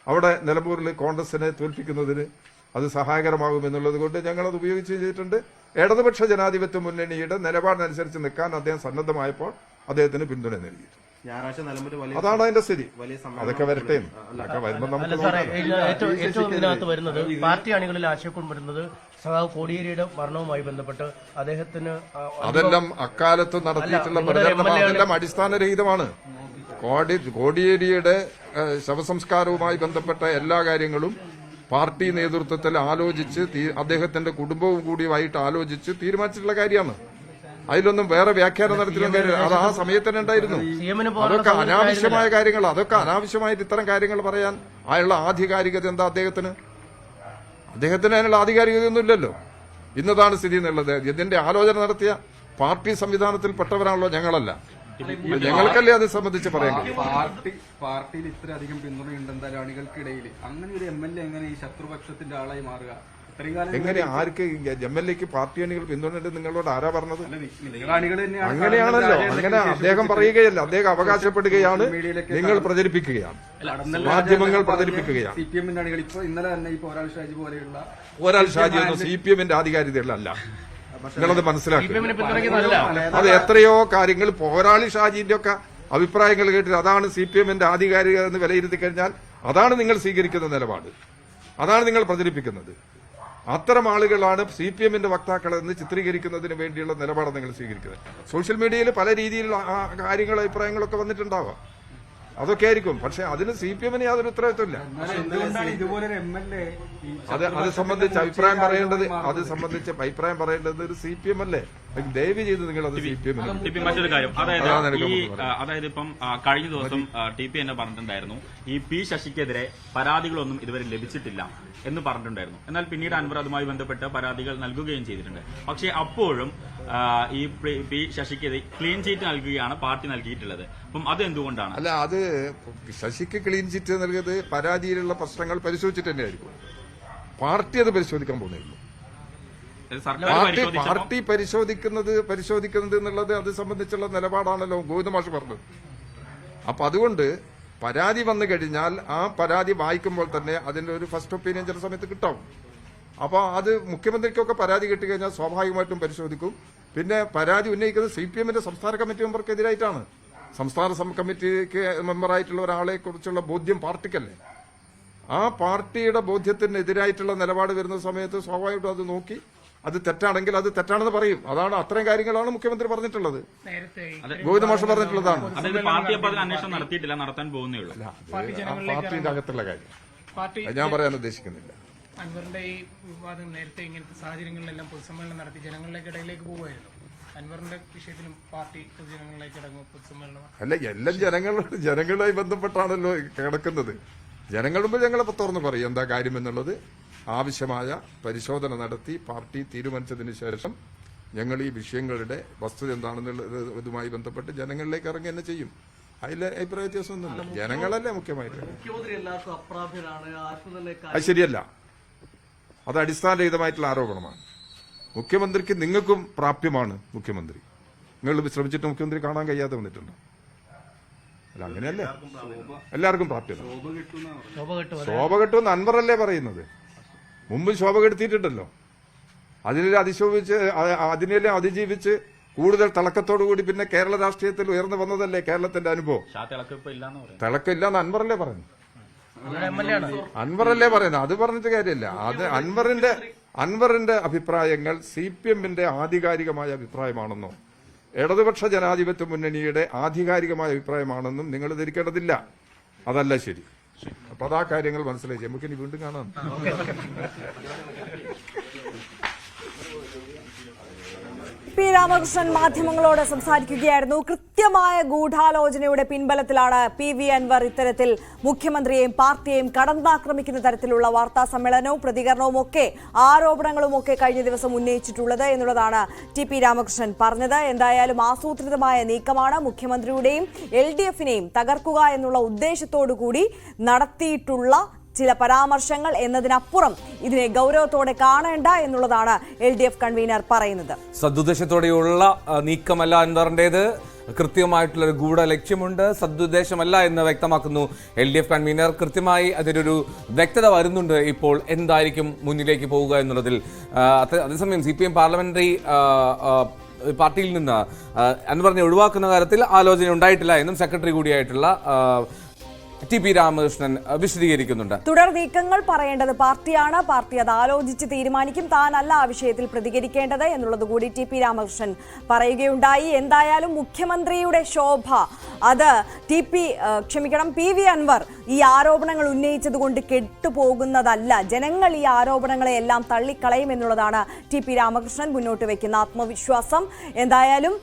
അവിടെ നിലമ്പൂരിൽ കോൺഗ്രസിനെ തോൽപ്പിക്കുന്നതിന് അത് സഹായകരമാകുമെന്നുള്ളത് കൊണ്ട് ഞങ്ങളത് ഉപയോഗിക്കുകയും ചെയ്തിട്ടുണ്ട്. ഇടതുപക്ഷ ജനാധിപത്യ മുന്നണിയുടെ നിലപാടിനനുസരിച്ച് നിൽക്കാൻ അദ്ദേഹം സന്നദ്ധമായപ്പോൾ അദ്ദേഹത്തിന് പിന്തുണ നൽകിയിട്ടുണ്ട്. അതാണ് അതിന്റെ സ്ഥിതി. അതൊക്കെ വരട്ടെ. അതൊക്കെ വരുമ്പോൾ നമുക്ക് ഏറ്റവും ഇതിനകത്ത് വരുന്നത് പാർട്ടി അണികളിൽ ആശയക്കുഴപ്പം വരുന്നത് സഖാവ് കോടിയേരിയുടെ മരണവുമായി ബന്ധപ്പെട്ട് അദ്ദേഹത്തിന് അതെല്ലാം അക്കാലത്ത് നടത്തിയിട്ടുള്ള പ്രചരണമാണ്. അതെല്ലാം അടിസ്ഥാനരഹിതമാണ്. കോടിയേരിയുടെ ശവസംസ്കാരവുമായി ബന്ധപ്പെട്ട എല്ലാ കാര്യങ്ങളും പാർട്ടി നേതൃത്വത്തിൽ ആലോചിച്ച് അദ്ദേഹത്തിന്റെ കുടുംബവും കൂടിയുമായിട്ട് ആലോചിച്ച് തീരുമാനിച്ചിട്ടുള്ള കാര്യമാണ്. അതിലൊന്നും വേറെ വ്യാഖ്യാനം നടത്തിയ കാര്യം അത് ആ സമയത്ത് തന്നെ ഉണ്ടായിരുന്നു. അതൊക്കെ അനാവശ്യമായ കാര്യങ്ങൾ, അതൊക്കെ അനാവശ്യമായിട്ട് ഇത്തരം കാര്യങ്ങൾ പറയാൻ അതിനുള്ള ആധികാരികത എന്താ അദ്ദേഹത്തിന് അതിനുള്ള ആധികാരികതയൊന്നും ഇല്ലല്ലോ. ഇന്നതാണ് സ്ഥിതി എന്നുള്ളത്. ഇതിന്റെ ആലോചന നടത്തിയ പാർട്ടി സംവിധാനത്തിൽ പെട്ടവരാണല്ലോ ഞങ്ങളല്ല. ഞങ്ങൾക്കല്ലേ അത് സംബന്ധിച്ച് പറയാൻ കഴിയും. പാർട്ടിയിൽ ഇത്രയധികം പിന്തുണയുണ്ടെന്തായാലും അണികൾക്കിടയിൽ അങ്ങനെ ഒരു MLA എങ്ങനെ ഈ ശത്രുപക്ഷത്തിന്റെ ആളായി മാറുക? എങ്ങനെ ആർക്ക് MLAക്ക് പാർട്ടി അണികൾ പിന്തുണയുണ്ട് നിങ്ങളോട് ആരാ പറഞ്ഞത്? അണികൾ തന്നെയാണ്. അങ്ങനെയാണല്ലോ. അങ്ങനെ അദ്ദേഹം പറയുകയല്ല, അദ്ദേഹം അവകാശപ്പെടുകയാണ്, നിങ്ങൾ പ്രചരിപ്പിക്കുകയാണ്, മാധ്യമങ്ങൾ പ്രചരിപ്പിക്കുകയാണ്. CPM-ന്റെ അണികൾ ഇപ്പൊ ഇന്നലെ തന്നെ ഈ പോരാൾ ഷാജി പോലെയുള്ള ഒന്നും CPM-ന്റെ ആധികാരികതകളല്ല. നിങ്ങളത് മനസ്സിലാക്കുക. അത് എത്രയോ കാര്യങ്ങൾ പോരാളി ഷാജിന്റെ ഒക്കെ അഭിപ്രായങ്ങൾ കേട്ടിട്ട് അതാണ് CPM-ന്റെ ആധികാരികത എന്ന് വിലയിരുത്തി കഴിഞ്ഞാൽ അതാണ് നിങ്ങൾ സ്വീകരിക്കുന്ന നിലപാട്, അതാണ് നിങ്ങൾ പ്രചരിപ്പിക്കുന്നത്. അത്തരം ആളുകളാണ് CPM-ന്റെ വക്താക്കളെന്ന് ചിത്രീകരിക്കുന്നതിന് വേണ്ടിയുള്ള നിലപാട് നിങ്ങൾ സ്വീകരിക്കുന്നത്. സോഷ്യൽ മീഡിയയിൽ പല രീതിയിലുള്ള കാര്യങ്ങൾ അഭിപ്രായങ്ങളൊക്കെ വന്നിട്ടുണ്ടാവാം, അതൊക്കെ ആയിരിക്കും. പക്ഷെ അതിന് CPM-ന് യാതൊരു ഉത്തരവാദിത്വമില്ല. അത് സംബന്ധിച്ച് അഭിപ്രായം പറയേണ്ടത് ഒരു CPM അല്ലേ? ദയവ് ചെയ്ത് നിങ്ങൾ അത് CPM-ന്. മറ്റൊരു കാര്യം, അതായത് ഇപ്പം കഴിഞ്ഞ ദിവസം TP എന്നെ പറഞ്ഞിട്ടുണ്ടായിരുന്നു ഈ P ശശിക്കെതിരെ പരാതികളൊന്നും ഇതുവരെ ലഭിച്ചിട്ടില്ല എന്ന് പറഞ്ഞിട്ടുണ്ടായിരുന്നു. എന്നാൽ പിന്നീട് അൻവർ അതുമായി ബന്ധപ്പെട്ട് പരാതികൾ നൽകുകയും ചെയ്തിട്ടുണ്ട്. പക്ഷേ അപ്പോഴും ഈ P ശശിക്കെതിരെ ക്ലീൻ ചീറ്റ് നൽകുകയാണ് പാർട്ടി നൽകിയിട്ടുള്ളത്. അപ്പം അത് എന്തുകൊണ്ടാണ്? അല്ല, അത് ശശിക്ക് ക്ലീൻ ചിറ്റ് നൽകിയത് പരാതിയിലുള്ള പ്രശ്നങ്ങൾ പരിശോധിച്ചിട്ട് തന്നെയായിരിക്കും. പാർട്ടി അത് പരിശോധിക്കാൻ പോകുന്നില്ല. പാർട്ടി പരിശോധിക്കുന്നത് എന്നുള്ളത് അത് സംബന്ധിച്ചുള്ള നിലപാടാണല്ലോ ഗോവിന്ദമാഷ് പറഞ്ഞത്. അപ്പൊ അതുകൊണ്ട് പരാതി വന്നു കഴിഞ്ഞാൽ ആ പരാതി വായിക്കുമ്പോൾ തന്നെ അതിന്റെ ഒരു ഫസ്റ്റ് ഒപ്പീനിയൻ ചില സമയത്ത് കിട്ടും. അപ്പൊ അത് മുഖ്യമന്ത്രിക്കൊക്കെ പരാതി കിട്ടിക്കഴിഞ്ഞാൽ സ്വാഭാവികമായിട്ടും പരിശോധിക്കും. പിന്നെ പരാതി ഉന്നയിക്കുന്നത് CPM-ന്റെ സംസ്ഥാന കമ്മിറ്റി മെമ്പർക്കെതിരായിട്ടാണ്. സംസ്ഥാന കമ്മിറ്റിക്ക് മെമ്പറായിട്ടുള്ള ഒരാളെ കുറിച്ചുള്ള ബോധ്യം പാർട്ടിക്കല്ലേ. ആ പാർട്ടിയുടെ ബോധ്യത്തിനെതിരായിട്ടുള്ള നിലപാട് വരുന്ന സമയത്ത് സ്വാഭാവികമായിട്ടും അത് നോക്കി അത് തെറ്റാണെങ്കിൽ അത് തെറ്റാണെന്ന് പറയും. അതാണ് അത്രയും കാര്യങ്ങളാണ് മുഖ്യമന്ത്രി പറഞ്ഞിട്ടുള്ളത്, ഗോവിന്ദമാഷ് പറഞ്ഞിട്ടുള്ളതാണ്. അന്വേഷണം നടത്തിയിട്ടില്ല, നടത്താൻ പോകുന്നേ ഉള്ളൂ. പാർട്ടിയുടെ അകത്തുള്ള കാര്യം ഞാൻ പറയാൻ ഉദ്ദേശിക്കുന്നില്ല. അൻവറിന്റെ ഈ വിവാദം നേരത്തെ ഇങ്ങനത്തെ സാഹചര്യങ്ങളിലെല്ലാം പൊതുസമ്മേളനം നടത്തി ജനങ്ങളിലേക്കിടയിലേക്ക് പോവുമായിരുന്നു. അൻവറിന്റെ വിഷയത്തിലും പാർട്ടി പൊതുജനങ്ങളിലേക്ക് ഇടങ്ങും പൊതുസമ്മേളനം അല്ല, എല്ലാം ജനങ്ങളുമായി ബന്ധപ്പെട്ടാണല്ലോ കിടക്കുന്നത്. ജനങ്ങൾ മുമ്പ് ഞങ്ങളെ തുറന്ന് പറയും എന്താ കാര്യം എന്നുള്ളത്. ആവശ്യമായ പരിശോധന നടത്തി പാർട്ടി തീരുമാനിച്ചതിന് ശേഷം ഞങ്ങൾ ഈ വിഷയങ്ങളുടെ വസ്തുത എന്താണെന്നുള്ളത് ഇതുമായി ബന്ധപ്പെട്ട് ജനങ്ങളിലേക്ക് ഇറങ്ങി തന്നെ ചെയ്യും. അതിൽ അഭിപ്രായ വ്യത്യാസമൊന്നുമില്ല. ജനങ്ങളല്ലേ മുഖ്യമായിട്ട്. അത് ശരിയല്ല, അത് അടിസ്ഥാനരഹിതമായിട്ടുള്ള ആരോപണമാണ്. മുഖ്യമന്ത്രിക്ക് നിങ്ങൾക്കും പ്രാപ്യമാണ് മുഖ്യമന്ത്രി. നിങ്ങൾ ശ്രമിച്ചിട്ട് മുഖ്യമന്ത്രി കാണാൻ കഴിയാതെ വന്നിട്ടുണ്ടോ? അല്ല, അങ്ങനെയല്ലേ, എല്ലാവർക്കും പ്രാപ്യത. ശോഭ കിട്ടുമെന്ന് അൻവറല്ലേ പറയുന്നത്. മുമ്പ് ശോഭ കെടുത്തിയിട്ടുണ്ടല്ലോ. അതിനെല്ലാം അതിജീവിച്ച് കൂടുതൽ തിളക്കത്തോടുകൂടി പിന്നെ കേരള രാഷ്ട്രീയത്തിൽ ഉയർന്നു വന്നതല്ലേ കേരളത്തിന്റെ അനുഭവം. തിളക്കമില്ലാന്ന് അൻവറല്ലേ പറയുന്നു. അൻവറല്ലേ പറയുന്നത്. അത് പറഞ്ഞിട്ട് കാര്യമില്ല. അത് അൻവറിന്റെ അഭിപ്രായങ്ങൾ CPM-ന്റെ ആധികാരികമായ അഭിപ്രായമാണെന്നോ ഇടതുപക്ഷ ജനാധിപത്യ മുന്നണിയുടെ ആധികാരികമായ അഭിപ്രായമാണെന്നും നിങ്ങൾ ധരിക്കേണ്ടതില്ല. അതല്ല ശരി. അപ്പൊ അതാ കാര്യങ്ങൾ മനസ്സിലായി. നമുക്കിനി വീണ്ടും കാണാം. പി രാമകൃഷ്ണൻ മാധ്യമങ്ങളോട് സംസാരിക്കുകയായിരുന്നു. കൃത്യമായ ഗൂഢാലോചനയുടെ പിൻബലത്തിലാണ് PV അൻവർ ഇത്തരത്തിൽ മുഖ്യമന്ത്രിയെയും പാർട്ടിയെയും കടന്നാക്രമിക്കുന്ന തരത്തിലുള്ള വാർത്താ സമ്മേളനവും പ്രതികരണവും ഒക്കെ ആരോപണങ്ങളും ഒക്കെ കഴിഞ്ഞ ദിവസം ഉന്നയിച്ചിട്ടുള്ളത് എന്നുള്ളതാണ് TP രാമകൃഷ്ണൻ പറഞ്ഞത്. എന്തായാലും ആസൂത്രിതമായ നീക്കമാണ്. മുഖ്യമന്ത്രിയുടെയും LDF-നെയും തകർക്കുക എന്നുള്ള ഉദ്ദേശത്തോടു കൂടി നടത്തിയിട്ടുള്ള ചില പരാമർശങ്ങൾ എന്നതിനപ്പുറം ഇതിനെ ഗൗരവത്തോടെ കാണേണ്ട എന്നുള്ളതാണ് LDF കൺവീനർ പറയുന്നത്. സദുദ്ദേശത്തോടെയുള്ള നീക്കമല്ല അൻവറിന്റേത്, കൃത്യമായിട്ടുള്ള ഒരു ഗൂഢ ലക്ഷ്യമുണ്ട്, സദുദ്ദേശമല്ല എന്ന് വ്യക്തമാക്കുന്നു LDF കൺവീനർ. കൃത്യമായി അതിനൊരു വ്യക്തത വരുന്നുണ്ട് ഇപ്പോൾ എന്തായിരിക്കും മുന്നിലേക്ക് പോവുക എന്നുള്ളതിൽ. അതേസമയം CPM പാർലമെന്ററി പാർട്ടിയിൽ നിന്ന് അൻവറിനെ ഒഴിവാക്കുന്ന കാര്യത്തിൽ ആലോചന ഉണ്ടായിട്ടില്ല എന്നും സെക്രട്ടറി കൂടിയായിട്ടുള്ള ടി പി രാമകൃഷ്ണൻ വിശദീകരിക്കുന്നുണ്ട്. തുടർ നീക്കങ്ങൾ പറയേണ്ടത് പാർട്ടിയാണ്, പാർട്ടി അത് ആലോചിച്ച് തീരുമാനിക്കും, താനല്ല ആ വിഷയത്തിൽ പ്രതികരിക്കേണ്ടത് എന്നുള്ളത് കൂടി ടി പി രാമകൃഷ്ണൻ പറയുകയുണ്ടായി. എന്തായാലും മുഖ്യമന്ത്രിയുടെ ശോഭ അത് പി വി അൻവർ ഈ ആരോപണങ്ങൾ ഉന്നയിച്ചതുകൊണ്ട് കെട്ടുപോകുന്നതല്ല. ജനങ്ങൾ ഈ ആരോപണങ്ങളെ എല്ലാം തള്ളിക്കളയും എന്നുള്ളതാണ് ടി പി രാമകൃഷ്ണൻ മുന്നോട്ട് വയ്ക്കുന്ന ആത്മവിശ്വാസം. എന്തായാലും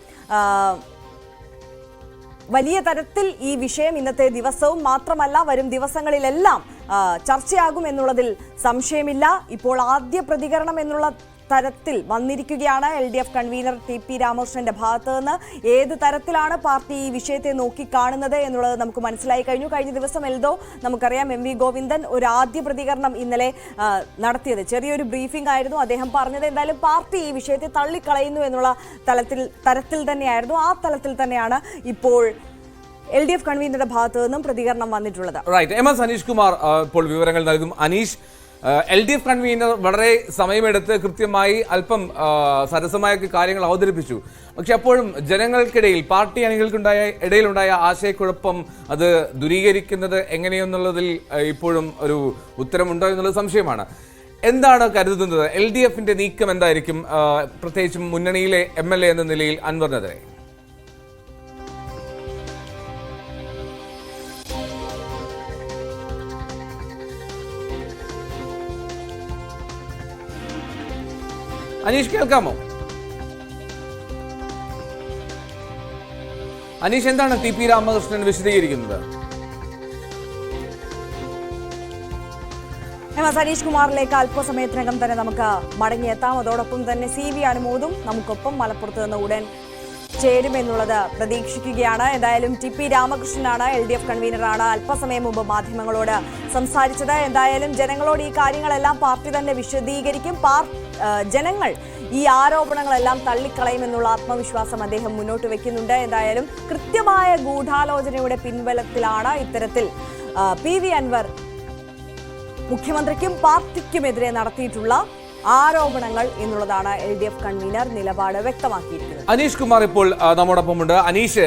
വലിയ തരത്തിൽ ഈ വിഷയം ഇന്നത്തെ ദിവസവും മാത്രമല്ല വരും ദിവസങ്ങളിലെല്ലാം ചർച്ചയാകും എന്നുള്ളതിൽ സംശയമില്ല. ഇപ്പോൾ ആദ്യ പ്രതികരണം എന്നുള്ള തരത്തിൽ വന്നിരിക്കുകയാണ് LDF കൺവീനർ ടി പി രാമകൃഷ്ണന്റെ ഭാഗത്ത് നിന്ന്. ഏത് തരത്തിലാണ് പാർട്ടി ഈ വിഷയത്തെ നോക്കിക്കാണുന്നത് എന്നുള്ളത് നമുക്ക് മനസ്സിലായി കഴിഞ്ഞു. കഴിഞ്ഞ ദിവസം നമുക്കറിയാം MV ഗോവിന്ദൻ ഒരു ആദ്യ പ്രതികരണം ഇന്നലെ നടത്തിയത് ചെറിയൊരു ബ്രീഫിംഗ് ആയിരുന്നു. അദ്ദേഹം പറഞ്ഞത് എന്തായാലും പാർട്ടി ഈ വിഷയത്തെ തള്ളിക്കളയുന്നു എന്നുള്ള തരത്തിൽ തന്നെയായിരുന്നു. ആ തലത്തിൽ തന്നെയാണ് ഇപ്പോൾ LDF കൺവീനറുടെ ഭാഗത്തു നിന്നും പ്രതികരണം വന്നിട്ടുള്ളത്. MS അനീഷ് കുമാർ ഇപ്പോൾ വിവരങ്ങൾ നൽകും. അനീഷ്, LDF കൺവീനർ വളരെ സമയമെടുത്ത് കൃത്യമായി അല്പം സരസമായ കാര്യങ്ങൾ അവതരിപ്പിച്ചു. പക്ഷെ അപ്പോഴും ജനങ്ങൾക്കിടയിൽ പാർട്ടി ഇടയിലുണ്ടായ ആശയക്കുഴപ്പം അത് ദൂരീകരിക്കുന്നത് എങ്ങനെയെന്നുള്ളതിൽ ഇപ്പോഴും ഒരു ഉത്തരമുണ്ടോ എന്നുള്ളത് സംശയമാണ്. എന്താണ് കരുതുന്നത്? LDFന്റെ നീക്കം എന്തായിരിക്കും, പ്രത്യേകിച്ചും മുന്നണിയിലെ MLA എന്ന നിലയിൽ അൻവറിനെതിരെ? അനീഷ്, കേൾക്കാമോ? അനീഷ്, എന്താണ് ടി പി രാമകൃഷ്ണൻ വിശദീകരിക്കുന്നത്? സനീഷ് കുമാറിലേക്ക് അല്പസമയത്തിനകം തന്നെ നമുക്ക് മടങ്ങിയെത്താം. അതോടൊപ്പം തന്നെ CV അനുമോദും നമുക്കൊപ്പം മലപ്പുറത്ത് നിന്ന് ഉടൻ ചേരുമെന്നുള്ളത് പ്രതീക്ഷിക്കുകയാണ്. എന്തായാലും ടി പി രാമകൃഷ്ണനാണ്, LDF കൺവീനറാണ്, അല്പസമയം മുമ്പ് മാധ്യമങ്ങളോട് സംസാരിച്ചത്. എന്തായാലും ജനങ്ങളോട് ഈ കാര്യങ്ങളെല്ലാം പാർട്ടി തന്നെ വിശദീകരിക്കും. ജനങ്ങൾ ഈ ആരോപണങ്ങളെല്ലാം തള്ളിക്കളയുമെന്നുള്ള ആത്മവിശ്വാസം അദ്ദേഹം മുന്നോട്ട് വെക്കുന്നുണ്ട്. എന്തായാലും കൃത്യമായ ഗൂഢാലോചനയുടെ പിൻബലത്തിലാണ് ഇത്തരത്തിൽ PV അൻവർ മുഖ്യമന്ത്രിക്കും പാർട്ടിക്കുമെതിരെ നടത്തിയിട്ടുള്ള ആരോപണങ്ങൾ എന്നുള്ളതാണ് LDF കൺവീനർ നിലപാട് വ്യക്തമാക്കിയിരിക്കുന്നത്. അനീഷ് കുമാർ ഇപ്പോൾ നമ്മോടൊപ്പമുണ്ട്. അനീഷ്,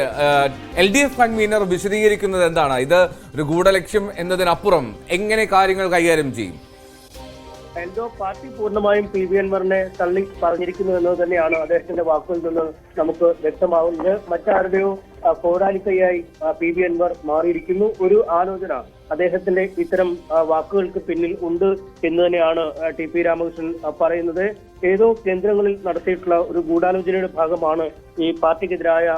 LDF കൺവീനർ വിശദീകരിക്കുന്നത് എന്താണ്? ഇത് ഒരു ഗൂഢലക്ഷ്യം എന്നതിനപ്പുറം എങ്ങനെ കാര്യങ്ങൾ കൈകാര്യം ചെയ്യും? പാർട്ടി പൂർണ്ണമായും PV അൻവറിനെ തള്ളി പറഞ്ഞിരിക്കുന്നു എന്നത് തന്നെയാണ് അദ്ദേഹത്തിന്റെ വാക്കുകളിൽ നിന്ന് നമുക്ക് വ്യക്തമാവുന്നത്. മറ്റാരുടെയോ പോരാളിക്കയായി PV അൻവർ മാറിയിരിക്കുന്നു. ഒരു ആലോചന അദ്ദേഹത്തിന്റെ ഇത്തരം വാക്കുകൾക്ക് പിന്നിൽ ഉണ്ട് എന്ന് തന്നെയാണ് ടി പി രാമകൃഷ്ണൻ പറയുന്നത്. ഏതോ കേന്ദ്രങ്ങളിൽ നടത്തിയിട്ടുള്ള ഒരു ഗൂഢാലോചനയുടെ ഭാഗമാണ് ഈ പാർട്ടിക്കെതിരായ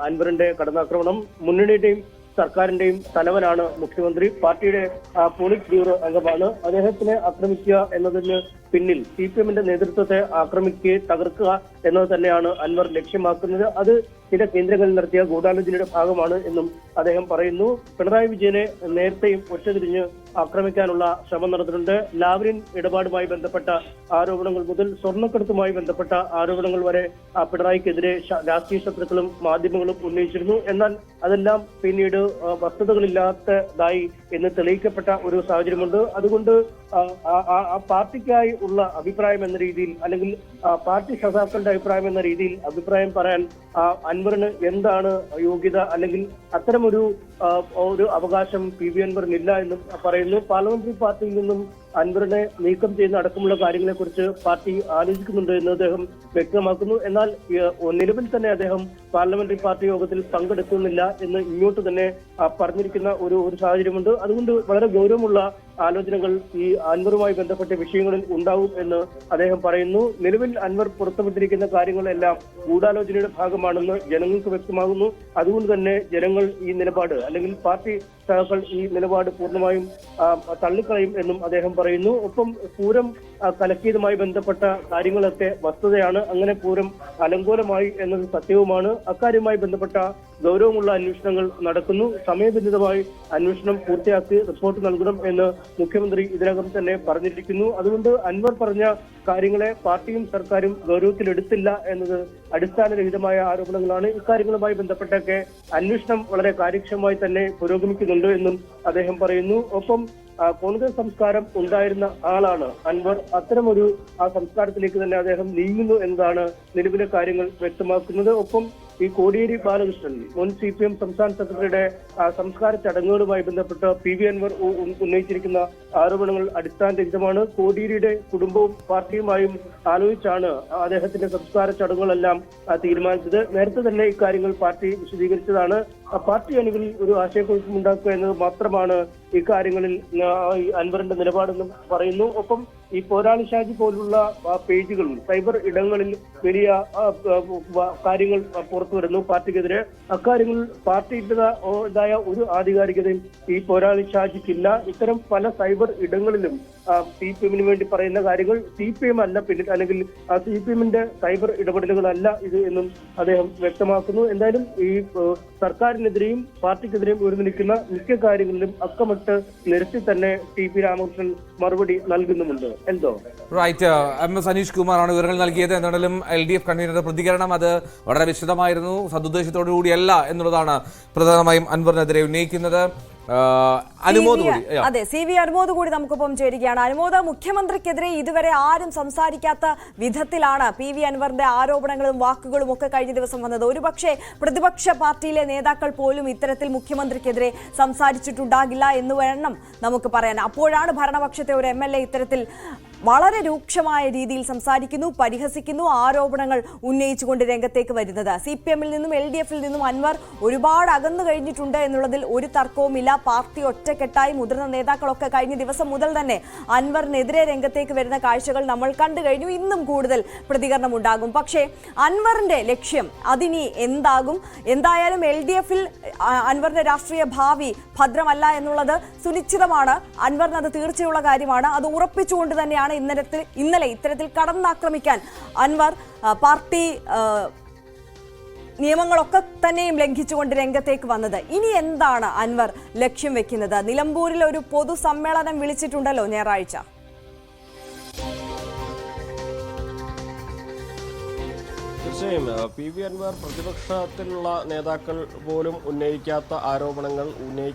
അൻവറിന്റെ കടന്നാക്രമണം. മുന്നണിയുടെയും സർക്കാരിന്റെയും തലവനാണ് മുഖ്യമന്ത്രി, പാർട്ടിയുടെ പോളിറ്റ് ബ്യൂറോ അംഗമാണ്. അദ്ദേഹത്തിനെ ആക്രമിക്കുക എന്നതിന് പിന്നിൽ CPMന്റെ നേതൃത്വത്തെ ആക്രമിക്കുകയും തകർക്കുക എന്നത് തന്നെയാണ് അൻവർ ലക്ഷ്യമാക്കുന്നത്. അത് ചില കേന്ദ്രങ്ങളിൽ നടത്തിയ ഗൂഢാലോചനയുടെ ഭാഗമാണ് എന്നും അദ്ദേഹം പറയുന്നു. പിണറായി വിജയനെ നേരത്തെയും ഒറ്റതിരിഞ്ഞ് ആക്രമിക്കാനുള്ള ശ്രമം നടന്നിട്ടുണ്ട്. ലാവ്ലിൻ ഇടപാടുമായി ബന്ധപ്പെട്ട ആരോപണങ്ങൾ മുതൽ സ്വർണ്ണക്കടത്തുമായി ബന്ധപ്പെട്ട ആരോപണങ്ങൾ വരെ പിണറായിക്കെതിരെ രാഷ്ട്രീയ ശത്രുക്കളും മാധ്യമങ്ങളും ഉന്നയിച്ചിരുന്നു. എന്നാൽ അതെല്ലാം പിന്നീട് വസ്തുതകളില്ലാത്തതായി എന്ന് തെളിയിക്കപ്പെട്ട ഒരു സാഹചര്യമുണ്ട്. അതുകൊണ്ട് പാർട്ടിക്കായി ഉള്ള അഭിപ്രായം എന്ന രീതിയിൽ, അല്ലെങ്കിൽ പാർട്ടി സഖാക്കളുടെ അഭിപ്രായം എന്ന രീതിയിൽ അഭിപ്രായം പറയാൻ അൻവറിന് എന്താണ് യോഗ്യത, അല്ലെങ്കിൽ അത്തരമൊരു അവകാശം PV അൻവറിനില്ല എന്നും പറയുന്നു. പാർലമെന്ററി പാർട്ടിയിൽ നിന്നും അൻവറിനെ നീക്കം ചെയ്യുന്ന അടക്കമുള്ള കാര്യങ്ങളെക്കുറിച്ച് പാർട്ടി ആലോചിക്കുന്നുണ്ട് എന്ന് അദ്ദേഹം വ്യക്തമാക്കുന്നു. എന്നാൽ നിലവിൽ തന്നെ അദ്ദേഹം പാർലമെന്ററി പാർട്ടി യോഗത്തിൽ പങ്കെടുക്കുന്നില്ല എന്ന് ഇങ്ങോട്ട് തന്നെ പറഞ്ഞിരിക്കുന്ന ഒരു സാഹചര്യമുണ്ട്. അതുകൊണ്ട് വളരെ ഗൗരവമുള്ള ആലോചനകൾ ഈ അൻവറുമായി ബന്ധപ്പെട്ട വിഷയങ്ങളിൽ ഉണ്ടാവും എന്ന് അദ്ദേഹം പറയുന്നു. നിലവിൽ അൻവർ പുറത്തുവിട്ടിരിക്കുന്ന കാര്യങ്ങളെല്ലാം ഗൂഢാലോചനയുടെ ഭാഗമാണെന്ന് ജനങ്ങൾക്ക് വ്യക്തമാകുന്നു. അതുകൊണ്ട് തന്നെ ജനങ്ങൾ ഈ നിലപാട്, അല്ലെങ്കിൽ പാർട്ടി സഖാക്കൾ ഈ നിലപാട് പൂർണ്ണമായും തള്ളിക്കളയും എന്നും അദ്ദേഹം പറയുന്നു. ഒപ്പം പൂരം കലക്കിയതുമായി ബന്ധപ്പെട്ട കാര്യങ്ങളൊക്കെ വസ്തുതയാണ്. അങ്ങനെ പൂരം അലങ്കോലമായി എന്നത് സത്യവുമാണ്. അക്കാര്യവുമായി ബന്ധപ്പെട്ട ഗൗരവമുള്ള അന്വേഷണങ്ങൾ നടക്കുന്നു. സമയബന്ധിതമായി അന്വേഷണം പൂർത്തിയാക്കി റിപ്പോർട്ട് നൽകണം എന്ന് മുഖ്യമന്ത്രി ഇതിനകം തന്നെ പറഞ്ഞിരിക്കുന്നു. അതുകൊണ്ട് അൻവർ പറഞ്ഞ കാര്യങ്ങളെ പാർട്ടിയും സർക്കാരും ഗൗരവത്തിലെടുത്തില്ല എന്നത് അടിസ്ഥാനരഹിതമായ ആരോപണങ്ങളാണ്. ഇക്കാര്യങ്ങളുമായി ബന്ധപ്പെട്ടൊക്കെ അന്വേഷണം വളരെ കാര്യക്ഷമമായി തന്നെ പുരോഗമിക്കുന്നുണ്ട് എന്നും അദ്ദേഹം പറയുന്നു. ഒപ്പം കോൺഗ്രസ് സംസ്കാരം ഉണ്ടായിരുന്ന ആളാണ് അൻവർ. അത്തരമൊരു സംസ്കാരത്തിലേക്ക് തന്നെ അദ്ദേഹം നീങ്ങുന്നു എന്നതാണ് നിലവിലെ കാര്യങ്ങൾ വ്യക്തമാക്കുന്നത്. ഒപ്പം ഈ കോടിയേരി ബാലകൃഷ്ണൻ മുൻ CPM സംസ്ഥാന സെക്രട്ടറിയുടെ സംസ്കാര ചടങ്ങുകളുമായി ബന്ധപ്പെട്ട് PV അൻവർ ഉന്നയിച്ചിരിക്കുന്ന ആരോപണങ്ങൾ അടിസ്ഥാനരഹിതമാണ്. കോടിയേരിയുടെ കുടുംബവും പാർട്ടിയുമായും ആലോചിച്ചാണ് അദ്ദേഹത്തിന്റെ സംസ്കാര ചടങ്ങുകളെല്ലാം തീരുമാനിച്ചത്. നേരത്തെ തന്നെ ഇക്കാര്യങ്ങൾ പാർട്ടി വിശദീകരിച്ചതാണ്. പാർട്ടി അണികളിൽ ഒരു ആശയക്കുഴപ്പമുണ്ടാക്കുക എന്നത് മാത്രമാണ് ഇക്കാര്യങ്ങളിൽ അൻവറിന്റെ നിലപാടെന്നും പറയുന്നു. ഒപ്പം ഈ പോരാളി ഷാജി പോലുള്ള പേജുകളിൽ സൈബർ ഇടങ്ങളിൽ വലിയ കാര്യങ്ങൾ പുറത്തു വരുന്നു പാർട്ടിക്കെതിരെ. അക്കാര്യങ്ങളിൽ പാർട്ടിയുടേതായ ഒരു ആധികാരികതയും ഈ പോരാളി ഷാജിക്കില്ല. ഇത്തരം പല സൈബർ ഇടങ്ങളിലും CPM വേണ്ടി പറയുന്ന കാര്യങ്ങൾ CPM അല്ല പിന്നിൽ, അല്ലെങ്കിൽ CPMന്റെ സൈബർ ഇടപെടലുകളല്ല ഇത് എന്നും അദ്ദേഹം വ്യക്തമാക്കുന്നു. എന്തായാലും ഈ സർക്കാരിനെതിരെയും പാർട്ടിക്കെതിരെയും ഉയർന്നിരിക്കുന്ന മിക്ക കാര്യങ്ങളിലും അക്കമിട്ട് നിരത്തി തന്നെ TP രാമകൃഷ്ണൻ മറുപടി നൽകുന്നുമുണ്ട്. എന്തോ റൈറ്റ്, MS അനീഷ് കുമാറാണ് വിവരങ്ങൾ നൽകിയത്. എന്നാലും LDF കൺവീനറുടെ പ്രതികരണം അത് വളരെ വിശദമായിരുന്നു, സദുദ്ദേശത്തോടു കൂടിയല്ല എന്നുള്ളതാണ് പ്രധാനമായും അൻവറിനെതിരെ ഉന്നയിക്കുന്നത്. അതെ, CV അനുമോദ് കൂടി നമുക്കൊപ്പം ചേരുകയാണ്. അനുമോദ്, മുഖ്യമന്ത്രിക്കെതിരെ ഇതുവരെ ആരും സംസാരിക്കാത്ത വിധത്തിലാണ് PV അൻവറിന്റെ ആരോപണങ്ങളും വാക്കുകളും ഒക്കെ കഴിഞ്ഞ ദിവസം വന്നത്. ഒരുപക്ഷെ പ്രതിപക്ഷ പാർട്ടിയിലെ നേതാക്കൾ പോലും ഇത്തരത്തിൽ മുഖ്യമന്ത്രിക്കെതിരെ സംസാരിച്ചിട്ടുണ്ടാകില്ല എന്ന് വേണം നമുക്ക് പറയാൻ. അപ്പോഴാണ് ഭരണപക്ഷത്തെ ഒരു MLA ഇത്തരത്തിൽ വളരെ രൂക്ഷമായ രീതിയിൽ സംസാരിക്കുന്നു, പരിഹസിക്കുന്നു, ആരോപണങ്ങൾ ഉന്നയിച്ചുകൊണ്ട് രംഗത്തേക്ക് വരുന്നത്. CPMൽ നിന്നും LDFൽ നിന്നും അൻവർ ഒരുപാട് അകന്നു കഴിഞ്ഞിട്ടുണ്ട് എന്നുള്ളതിൽ ഒരു തർക്കവുമില്ല. പാർട്ടി ഒറ്റക്കെട്ടായി മുതിർന്ന നേതാക്കളൊക്കെ കഴിഞ്ഞ ദിവസം മുതൽ തന്നെ അൻവറിനെതിരെ രംഗത്തേക്ക് വരുന്ന കാഴ്ചകൾ നമ്മൾ കണ്ടു കഴിഞ്ഞു. ഇന്നും കൂടുതൽ പ്രതികരണം ഉണ്ടാകും. പക്ഷേ അൻവറിന്റെ ലക്ഷ്യം അതിനി എന്താകും? എന്തായാലും LDFൽ അൻവറിന്റെ രാഷ്ട്രീയ ഭാവി ഭദ്രമല്ല എന്നുള്ളത് സുനിശ്ചിതമാണ്. അൻവറിന് അത് തീർച്ചയുള്ള കാര്യമാണ്. അത് ഉറപ്പിച്ചുകൊണ്ട് തന്നെയാണ് ഇന്നലെ ഇത്തരത്തിൽ കടന്നാക്രമിക്കാൻ അൻവർ പാർട്ടി നിയമങ്ങളൊക്കെ തന്നെയും ലംഘിച്ചുകൊണ്ട് രംഗത്തേക്ക് വന്നത്. ഇനി എന്താണ് അൻവർ ലക്ഷ്യം വെക്കുന്നത്? നിലമ്പൂരിൽ ഒരു പൊതുസമ്മേളനം വിളിച്ചിട്ടുണ്ടല്ലോ ഞായറാഴ്ച. തീർച്ചയായും PV അൻവർ പ്രതിപക്ഷത്തിലുള്ള നേതാക്കൾ പോലും ഉന്നയിക്കാത്ത ആരോപണങ്ങൾ,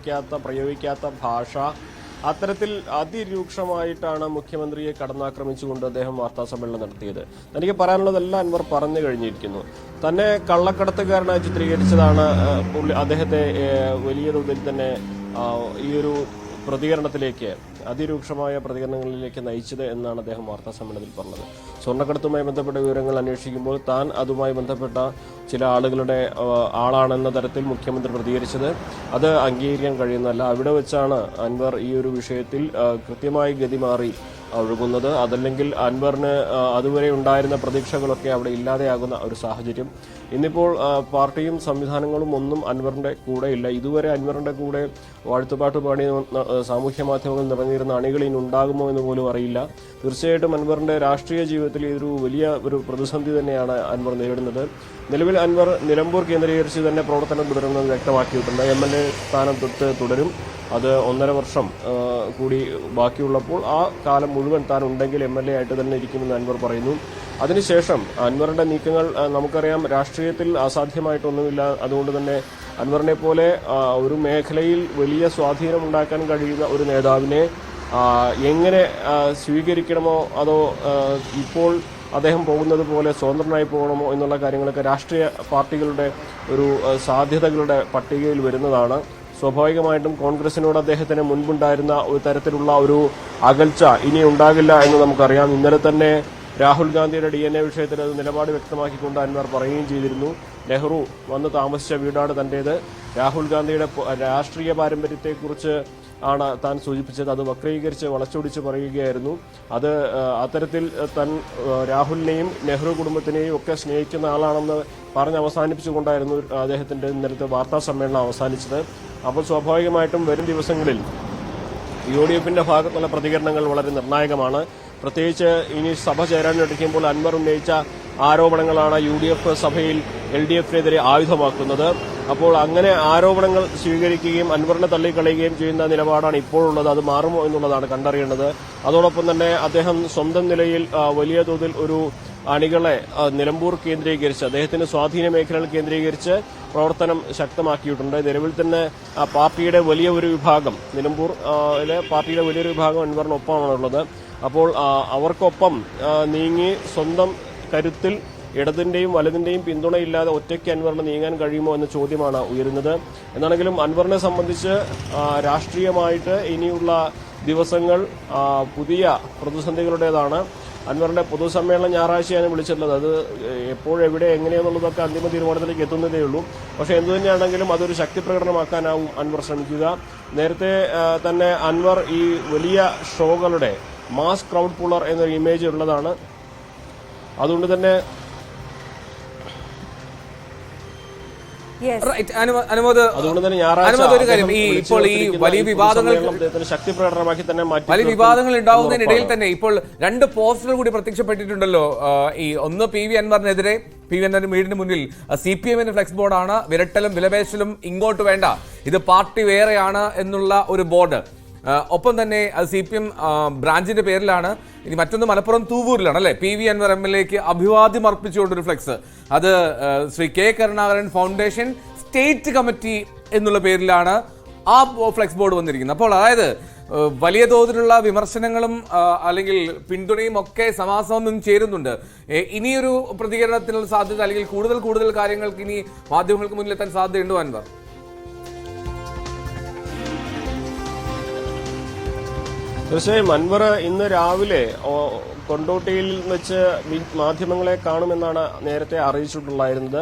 പ്രയോഗിക്കാത്ത ഭാഷ, അത്തരത്തിൽ അതിരൂക്ഷമായിട്ടാണ് മുഖ്യമന്ത്രിയെ കടന്നാക്രമിച്ചുകൊണ്ട് അദ്ദേഹം വാർത്താസമ്മേളനം നടത്തിയത്. തനിക്ക് പറയാനുള്ളതെല്ലാം അൻവർ പറഞ്ഞു കഴിഞ്ഞിരിക്കുന്നു. തന്നെ കള്ളക്കടത്തുകാരനായി ചിത്രീകരിച്ചതാണ് അദ്ദേഹത്തെ വലിയ തോതിൽ തന്നെ ഈ ഒരു പ്രതികരണത്തിലേക്ക്, അതിരൂക്ഷമായ പ്രതികരണങ്ങളിലേക്ക് നയിച്ചത് എന്നാണ് അദ്ദേഹം വാർത്താ സമ്മേളനത്തിൽ പറഞ്ഞത്. സ്വർണ്ണക്കടത്തുമായി ബന്ധപ്പെട്ട വിവരങ്ങൾ അന്വേഷിക്കുമ്പോൾ താൻ അതുമായി ബന്ധപ്പെട്ട ചില ആളുകളുടെ ആളാണെന്ന തരത്തിൽ മുഖ്യമന്ത്രി പ്രതികരിച്ചത് അത് അംഗീകരിക്കാൻ കഴിയുന്നതല്ല. അവിടെ വെച്ചാണ് അൻവർ ഈ ഒരു വിഷയത്തിൽ കൃത്യമായി ഗതിമാറി ഒഴുകുന്നത്. അതല്ലെങ്കിൽ അൻവറിന് അതുവരെ ഉണ്ടായിരുന്ന പ്രതീക്ഷകളൊക്കെ അവിടെ ഇല്ലാതെയാകുന്ന ഒരു സാഹചര്യം. ഇന്നിപ്പോൾ പാർട്ടിയും സംവിധാനങ്ങളും ഒന്നും അൻവറിന്റെ കൂടെ ഇല്ല. ഇതുവരെ അൻവറിന്റെ കൂടെ വാഴ്ത്തുപാട്ട് പാടി സാമൂഹ്യ മാധ്യമങ്ങൾ നിറഞ്ഞിരുന്ന അണികൾ ഇനി ഉണ്ടാകുമോ എന്ന് പോലും അറിയില്ല. തീർച്ചയായിട്ടും അൻവറിന്റെ രാഷ്ട്രീയ ജീവിതത്തിൽ ഇതൊരു വലിയ ഒരു പ്രതിസന്ധി തന്നെയാണ് അൻവർ നേരിടുന്നത്. നിലവിൽ അൻവർ നിലമ്പൂർ കേന്ദ്രീകരിച്ച് തന്നെ പ്രവർത്തനം തുടരുമെന്ന് വ്യക്തമാക്കിയിട്ടുണ്ട്. MLA സ്ഥാനം തുടരും. അത് 1.5 വർഷം കൂടി ബാക്കിയുള്ളപ്പോൾ ആ കാലം മുഴുവൻ താൻ ഉണ്ടെങ്കിൽ MLA ആയിട്ട് തന്നെ ഇരിക്കുമെന്ന് അൻവർ പറയുന്നു. അതിനുശേഷം അൻവറിന്റെ നീക്കങ്ങൾ നമുക്കറിയാം, രാഷ്ട്രീയത്തിൽ അസാധ്യമായിട്ടൊന്നുമില്ല. അതുകൊണ്ട് തന്നെ അൻവറിനെ പോലെ ഒരു മേഖലയിൽ വലിയ സ്വാധീനമുണ്ടാക്കാൻ കഴിയുന്ന ഒരു നേതാവിനെ എങ്ങനെ സ്വീകരിക്കണമോ അതോ ഇപ്പോൾ അദ്ദേഹം പോകുന്നത് പോലെ സ്വതന്ത്രനായി പോകണമോ എന്നുള്ള കാര്യങ്ങളൊക്കെ രാഷ്ട്രീയ പാർട്ടികളുടെ ഒരു സാധ്യതകളുടെ പട്ടികയിൽ വരുന്നതാണ്. സ്വാഭാവികമായിട്ടും കോൺഗ്രസിനോട് അദ്ദേഹത്തിന് മുൻപുണ്ടായിരുന്ന ഒരു തരത്തിലുള്ള ഒരു അകൽച്ച ഇനി ഉണ്ടാകില്ല എന്ന് നമുക്കറിയാം. ഇന്നലെ തന്നെ രാഹുൽ ഗാന്ധിയുടെ DNA വിഷയത്തിൽ അത് നിലപാട് വ്യക്തമാക്കിക്കൊണ്ട് അൻവർ പറയുകയും ചെയ്തിരുന്നു. നെഹ്റു വന്ന് താമസിച്ച വീടാണ് തന്റേത്. രാഹുൽ ഗാന്ധിയുടെ രാഷ്ട്രീയ പാരമ്പര്യത്തെക്കുറിച്ച് ആണ് താൻ സൂചിപ്പിച്ചത്. അത് വക്രീകരിച്ച് വളച്ചൊടിച്ച് പറയുകയായിരുന്നു. അത് അത്തരത്തിൽ താൻ രാഹുലിനെയും നെഹ്റു കുടുംബത്തിനെയും ഒക്കെ സ്നേഹിക്കുന്ന ആളാണെന്ന് പറഞ്ഞ് അവസാനിപ്പിച്ചുകൊണ്ടായിരുന്നു അദ്ദേഹത്തിന്റെ ഇന്നലത്തെ വാർത്താ സമ്മേളനം അവസാനിച്ചത്. അപ്പോൾ സ്വാഭാവികമായിട്ടും വരും ദിവസങ്ങളിൽ UDFന്റെ ഭാഗത്തുള്ള പ്രതികരണങ്ങൾ വളരെ നിർണായകമാണ്. പ്രത്യേകിച്ച് ഇനി സഭ ചേരാനിരിക്കുമ്പോൾ അൻവർ ഉന്നയിച്ച ആരോപണങ്ങളാണ് UDF സഭയിൽ LDFനെതിരെ ആയുധമാക്കുന്നത്. അപ്പോൾ അങ്ങനെ ആരോപണങ്ങൾ സ്വീകരിക്കുകയും അൻവറിനെ തള്ളിക്കളയുകയും ചെയ്യുന്ന നിലപാടാണ് ഇപ്പോഴുള്ളത്. അത് മാറുമോ എന്നുള്ളതാണ് കണ്ടറിയേണ്ടത്. അതോടൊപ്പം തന്നെ അദ്ദേഹം സ്വന്തം നിലയിൽ വലിയ തോതിൽ ഒരു അണികളെ നിലമ്പൂർ കേന്ദ്രീകരിച്ച് അദ്ദേഹത്തിന്റെ സ്വാധീന മേഖലകൾ കേന്ദ്രീകരിച്ച് പ്രവർത്തനം ശക്തമാക്കിയിട്ടുണ്ട്. നിലവിൽ തന്നെ പാർട്ടിയുടെ വലിയ ഒരു വിഭാഗം നിലമ്പൂരിലെ പാർട്ടിയുടെ വലിയൊരു വിഭാഗം അൻവറിനൊപ്പമാണുള്ളത്. അപ്പോൾ അവർക്കൊപ്പം നീങ്ങി സ്വന്തം കരുത്തിൽ ഇടതിൻ്റെയും വലതിൻ്റെയും പിന്തുണയില്ലാതെ ഒറ്റയ്ക്ക് അൻവറിന് നീങ്ങാൻ കഴിയുമോ എന്ന ചോദ്യമാണ് ഉയരുന്നത്. എന്നാണെങ്കിലും അൻവറിനെ സംബന്ധിച്ച് രാഷ്ട്രീയമായിട്ട് ഇനിയുള്ള ദിവസങ്ങൾ പുതിയ പ്രതിസന്ധികളുടേതാണ്. അൻവറിന്റെ പൊതുസമ്മേളനം ഞായറാഴ്ചയാണ് വിളിച്ചിട്ടുള്ളത്. അത് എപ്പോഴെവിടെ എങ്ങനെയെന്നുള്ളതൊക്കെ അന്തിമ തീരുമാനത്തിലേക്ക് എത്തുന്നതേ ഉള്ളൂ. പക്ഷേ എന്തുതന്നെയാണെങ്കിലും അതൊരു ശക്തി പ്രകടനമാക്കാനാവും അൻവർ ശ്രമിക്കുക. നേരത്തെ തന്നെ അൻവർ ഈ വലിയ ഷോകളുടെ മാസ് ക്രൗഡ് പുള്ളർ എന്നൊരു ഇമേജ് ഉള്ളതാണ്. അതുകൊണ്ട് തന്നെ അതുകൊണ്ട് തന്നെ ഇപ്പോൾ ഈ വലിയ വിവാദങ്ങൾ ശക്തി പ്രകടനമാക്കി തന്നെ വലിയ വിവാദങ്ങൾ ഉണ്ടാവുന്നതിനിടയിൽ തന്നെ ഇപ്പോൾ 2 പോസ്റ്ററുകൾ കൂടി പ്രത്യക്ഷപ്പെട്ടിട്ടുണ്ടല്ലോ. ഈ ഒന്ന് PV അൻവറിനെതിരെ, PV അൻവറിന്റെ വീടിന് മുന്നിൽ CPM-ന്റെ ഫ്ലെക്സ് ബോർഡാണ്. വിരട്ടലും വിലപേശലും ഇങ്ങോട്ട് വേണ്ട, ഇത് പാർട്ടി വേറെയാണ് എന്നുള്ള ഒരു ബോർഡ്. ഒപ്പം തന്നെ CPM ബ്രാഞ്ചിന്റെ പേരിലാണ്. ഇനി മറ്റൊന്ന് മലപ്പുറം തൂവൂരിലാണ് അല്ലെ, PV അൻവർ MLA-ക്ക് അഭിവാദ്യം അർപ്പിച്ചുകൊണ്ടൊരു ഫ്ലെക്സ്. അത് Shri K Karunakaran foundation state committee എന്നുള്ള പേരിലാണ് ആ ഫ്ലെക്സ് ബോർഡ് വന്നിരിക്കുന്നത്. അപ്പോൾ അതായത് വലിയ തോതിലുള്ള വിമർശനങ്ങളും അല്ലെങ്കിൽ പിന്തുണയും ഒക്കെ സമാസമം ചേരുന്നുണ്ട്. ഇനിയൊരു പ്രതികരണത്തിനുള്ള സാധ്യത അല്ലെങ്കിൽ കൂടുതൽ കാര്യങ്ങൾക്ക് ഇനി മാധ്യമങ്ങൾക്ക് മുന്നിലെത്താൻ സാധ്യതയുണ്ടോ അൻവർ? തീർച്ചയായും അൻവർ ഇന്ന് രാവിലെ കൊണ്ടോട്ടിയിൽ വെച്ച് മാധ്യമങ്ങളെ കാണുമെന്നാണ് നേരത്തെ അറിയിച്ചിട്ടുണ്ടായിരുന്നത്.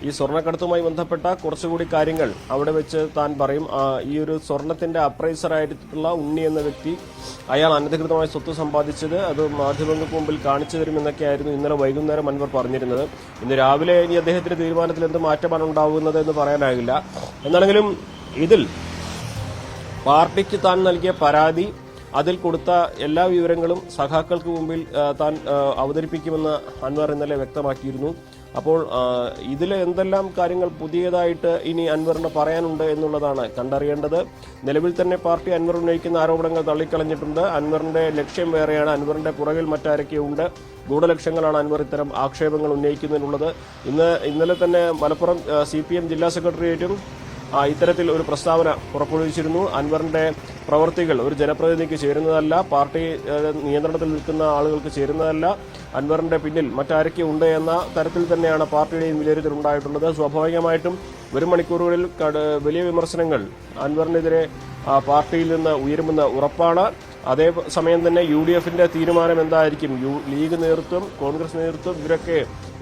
ഈ സ്വർണ്ണക്കടത്തുമായി ബന്ധപ്പെട്ട കുറച്ചുകൂടി കാര്യങ്ങൾ അവിടെ വെച്ച് താൻ പറയും. ഈ ഒരു സ്വർണത്തിന്റെ അപ്രൈസറായിട്ടുള്ള ഉണ്ണി എന്ന വ്യക്തി, അയാൾ അനധികൃതമായ സ്വത്ത് സമ്പാദിച്ചത് അത് മാധ്യമങ്ങൾക്ക് മുമ്പിൽ കാണിച്ചു തരുമെന്നൊക്കെയായിരുന്നു ഇന്നലെ വൈകുന്നേരം അൻവർ പറഞ്ഞിരുന്നത്. ഇന്ന് രാവിലെ ഇനി അദ്ദേഹത്തിന്റെ തീരുമാനത്തിൽ എന്ത് മാറ്റമാണ് ഉണ്ടാകുന്നത് എന്ന് പറയാനാകില്ല. എന്നാണെങ്കിലും ഇതിൽ പാർട്ടിക്ക് താൻ നൽകിയ പരാതി, അതിൽ കൊടുത്ത എല്ലാ വിവരങ്ങളും സഖാക്കൾക്ക് മുമ്പിൽ താൻ അവതരിപ്പിക്കുമെന്ന് അൻവർ ഇന്നലെ വ്യക്തമാക്കിയിരുന്നു. അപ്പോൾ ഇതിൽ എന്തെല്ലാം കാര്യങ്ങൾ പുതിയതായിട്ട് ഇനി അൻവറിന് പറയാനുണ്ട് എന്നുള്ളതാണ് കണ്ടറിയേണ്ടത്. നിലവിൽ തന്നെ പാർട്ടി അൻവർ ഉന്നയിക്കുന്ന ആരോപണങ്ങൾ തള്ളിക്കളഞ്ഞിട്ടുണ്ട്. അൻവറിന്റെ ലക്ഷ്യം വേറെയാണ്, അൻവറിന്റെ പുറകിൽ മറ്റാരൊക്കെയുണ്ട്, ഗൂഢലക്ഷ്യങ്ങളാണ് അൻവർ ഇത്തരം ആക്ഷേപങ്ങൾ ഉന്നയിക്കുന്നതിനുള്ളത്. ഇന്നലെ തന്നെ മലപ്പുറം CPM ജില്ലാ സെക്രട്ടേറിയറ്റും ഇത്തരത്തിൽ ഒരു പ്രസ്താവന പുറപ്പെടുവിച്ചിരുന്നു. അൻവറിന്റെ പ്രവർത്തികൾ ഒരു ജനപ്രതിനിധിക്ക് ചേരുന്നതല്ല, പാർട്ടി നിയന്ത്രണത്തിൽ നിൽക്കുന്ന ആളുകൾക്ക് ചേരുന്നതല്ല, അൻവറിന്റെ പിന്നിൽ മറ്റാരൊക്കെ ഉണ്ട് എന്ന തരത്തിൽ തന്നെയാണ് പാർട്ടിയുടെയും വിലയിരുത്തൽ ഉണ്ടായിട്ടുള്ളത്. സ്വാഭാവികമായിട്ടും വരും മണിക്കൂറുകളിൽ വലിയ വിമർശനങ്ങൾ അൻവറിനെതിരെ പാർട്ടിയിൽ നിന്ന് ഉയരുമെന്ന് ഉറപ്പാണ്. അതേസമയം തന്നെ UDF-ന്റെ തീരുമാനം എന്തായിരിക്കും, ലീഗ് നേതൃത്വം, കോൺഗ്രസ് നേതൃത്വം, ഇവരൊക്കെ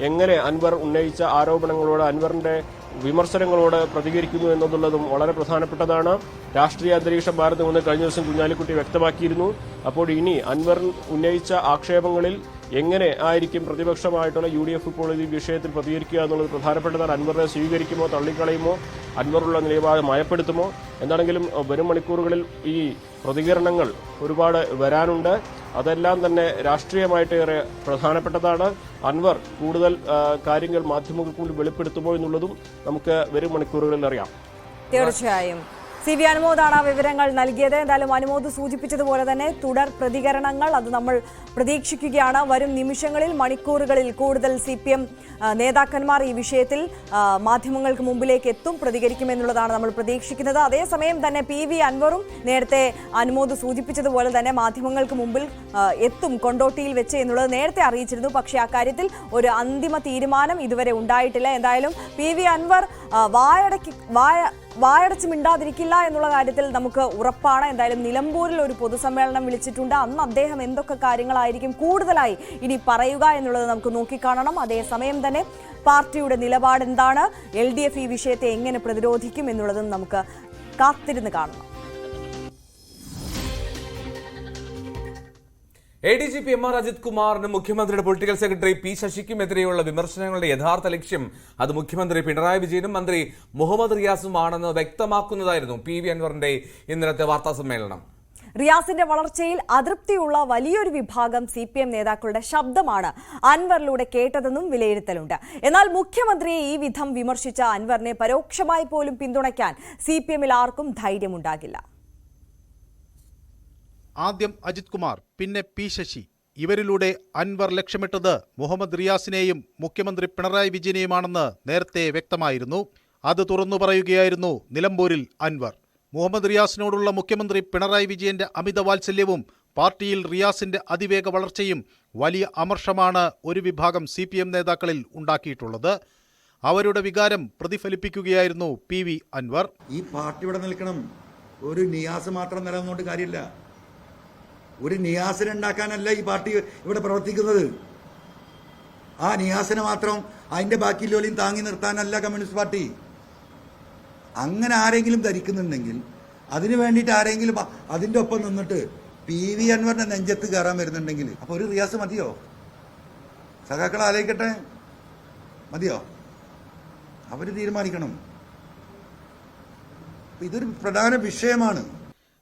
എങ്ങനെ അൻവർ ഉന്നയിച്ച ആരോപണങ്ങളോട്, അൻവറിന്റെ വിമർശനങ്ങളോട് പ്രതികരിക്കുന്നു എന്നുള്ളതും വളരെ പ്രധാനപ്പെട്ടതാണ്. രാഷ്ട്രീയ അന്തരീക്ഷം ഭാരതമെന്ന് കഴിഞ്ഞ ദിവസം കുഞ്ഞാലിക്കുട്ടി വ്യക്തമാക്കിയിരുന്നു. അപ്പോൾ ഇനി അൻവർ ഉന്നയിച്ച ആക്ഷേപങ്ങളിൽ എങ്ങനെ ആയിരിക്കും പ്രതിപക്ഷമായിട്ടുള്ള UDF ഇപ്പോൾ ഈ വിഷയത്തിൽ പ്രതികരിക്കുക എന്നുള്ളത് പ്രധാനപ്പെട്ടതാണ്. അൻവറിനെ സ്വീകരിക്കുമോ തള്ളിക്കളയുമോ, അൻവറുള്ള നിലപാട് മയപ്പെടുത്തുമോ? എന്താണെങ്കിലും വരും മണിക്കൂറുകളിൽ ഈ പ്രതികരണങ്ങൾ ഒരുപാട് വരാനുണ്ട്. അതെല്ലാം തന്നെ രാഷ്ട്രീയമായിട്ട് ഏറെ പ്രധാനപ്പെട്ടതാണ്. അൻവർ കൂടുതൽ കാര്യങ്ങൾ മാധ്യമങ്ങൾക്ക് മുന്നിൽ വെളിപ്പെടുത്തുമോ എന്നുള്ളതും നമുക്ക് വരും മണിക്കൂറുകളിൽ അറിയാം. തീർച്ചയായും CV അനുമോദാണ് ആ വിവരങ്ങൾ നൽകിയത്. എന്തായാലും അനുമോദ് സൂചിപ്പിച്ചതുപോലെ തന്നെ തുടർ പ്രതികരണങ്ങൾ അത് നമ്മൾ പ്രതീക്ഷിക്കുകയാണ്. വരും നിമിഷങ്ങളിൽ, മണിക്കൂറുകളിൽ കൂടുതൽ CPM നേതാക്കന്മാർ ഈ വിഷയത്തിൽ മാധ്യമങ്ങൾക്ക് മുമ്പിലേക്ക് എത്തും, പ്രതികരിക്കുമെന്നുള്ളതാണ് നമ്മൾ പ്രതീക്ഷിക്കുന്നത്. അതേസമയം തന്നെ PV അൻവറും നേരത്തെ അനുമോദ് സൂചിപ്പിച്ചതുപോലെ തന്നെ മാധ്യമങ്ങൾക്ക് മുമ്പിൽ എത്തും കൊണ്ടോട്ടിയിൽ വെച്ച് എന്നുള്ളത് നേരത്തെ അറിയിച്ചിരുന്നു. പക്ഷേ അക്കാര്യത്തിൽ ഒരു അന്തിമ തീരുമാനം ഇതുവരെ ഉണ്ടായിട്ടില്ല. എന്തായാലും PV അൻവർ വായടച്ച് മിണ്ടാതിരിക്കില്ല എന്നുള്ള കാര്യത്തിൽ നമുക്ക് ഉറപ്പാണ്. എന്തായാലും നിലമ്പൂരിൽ ഒരു പൊതുസമ്മേളനം വിളിച്ചിട്ടുണ്ട്. അന്ന് അദ്ദേഹം എന്തൊക്കെ കാര്യങ്ങളായിരിക്കും കൂടുതലായി ഇനി പറയുക എന്നുള്ളത് നമുക്ക് നോക്കിക്കാണണം. അതേസമയം തന്നെ പാർട്ടിയുടെ നിലപാട് എന്താണ്, LDF ഈ വിഷയത്തെ എങ്ങനെ പ്രതിരോധിക്കും എന്നുള്ളതും നമുക്ക് കാത്തിരുന്ന് കാണണം. ADGP MR അജിത് കുമാറിനും മുഖ്യമന്ത്രിയുടെ പൊളിറ്റിക്കൽ സെക്രട്ടറി P ശശിക്കുമെതിരെയുള്ള വിമർശനങ്ങളുടെ യഥാർത്ഥ ലക്ഷ്യം അത് മുഖ്യമന്ത്രി പിണറായി വിജയനും മന്ത്രി മുഹമ്മദ് റിയാസുമാണെന്ന് വ്യക്തമാക്കുന്നതായിരുന്നു PV അൻവറിന്റെ ഇന്നലത്തെ വാർത്താ സമ്മേളനം. റിയാസിന്റെ വളർച്ചയിൽ അതൃപ്തിയുള്ള വലിയൊരു വിഭാഗം CPM നേതാക്കളുടെ ശബ്ദമാണ് അൻവറിലൂടെ കേട്ടതെന്നും വിലയിരുത്തലുണ്ട്. എന്നാൽ മുഖ്യമന്ത്രിയെ ഈ വിധം വിമർശിച്ച അൻവറിനെ പരോക്ഷമായി പോലും പിന്തുണയ്ക്കാൻ CPM-ൽ ആർക്കും ധൈര്യമുണ്ടാകില്ല. ആദ്യം അജിത് കുമാർ, പിന്നെ P ശശി. ഇവരിലൂടെ അൻവർ ലക്ഷ്യമിട്ടത് മുഹമ്മദ് റിയാസിനെയും മുഖ്യമന്ത്രി പിണറായി വിജയനെയുമാണെന്ന് നേരത്തെ വ്യക്തമായിരുന്നു. അത് തുറന്നു പറയുകയായിരുന്നു നിലമ്പൂരിൽ അൻവർ. മുഹമ്മദ് റിയാസിനോടുള്ള മുഖ്യമന്ത്രി പിണറായി വിജയന്റെ അമിത വാത്സല്യവും പാർട്ടിയിൽ റിയാസിന്റെ അതിവേഗ വളർച്ചയും വലിയ അമർഷമാണ് ഒരു വിഭാഗം CPM നേതാക്കളിൽ ഉണ്ടാക്കിയിട്ടുള്ളത്. അവരുടെ വികാരം പ്രതിഫലിപ്പിക്കുകയായിരുന്നു PV അൻവർ. ഈ പാർട്ടി ഇവിടെ നിൽക്കണം. ഒരു നിയാസ് മാത്രം നിലനിന്നുകൊണ്ട് കാര്യമില്ല. ഒരു നിയാസിനെ ഉണ്ടാക്കാനല്ല ഈ പാർട്ടി ഇവിടെ പ്രവർത്തിക്കുന്നത്. ആ നിയാസിനെ മാത്രം അതിന്റെ ബാക്കിയുള്ളവരെയും താങ്ങി നിർത്താനല്ല കമ്മ്യൂണിസ്റ്റ് പാർട്ടി. അങ്ങനെ ആരെങ്കിലും ധരിക്കുന്നുണ്ടെങ്കിൽ അതിനു വേണ്ടിയിട്ട് ആരെങ്കിലും അതിന്റെ ഒപ്പം നിന്നിട്ട് PV അൻവറിന്റെ നെഞ്ചത്ത് കയറാൻ വരുന്നുണ്ടെങ്കിൽ അപ്പൊ ഒരു റിയാസ് മതിയോ? സഖാക്കൾ ആലോചിക്കട്ടെ, മതിയോ? അവര് തീരുമാനിക്കണം. ഇതൊരു പ്രധാന വിഷയമാണ്.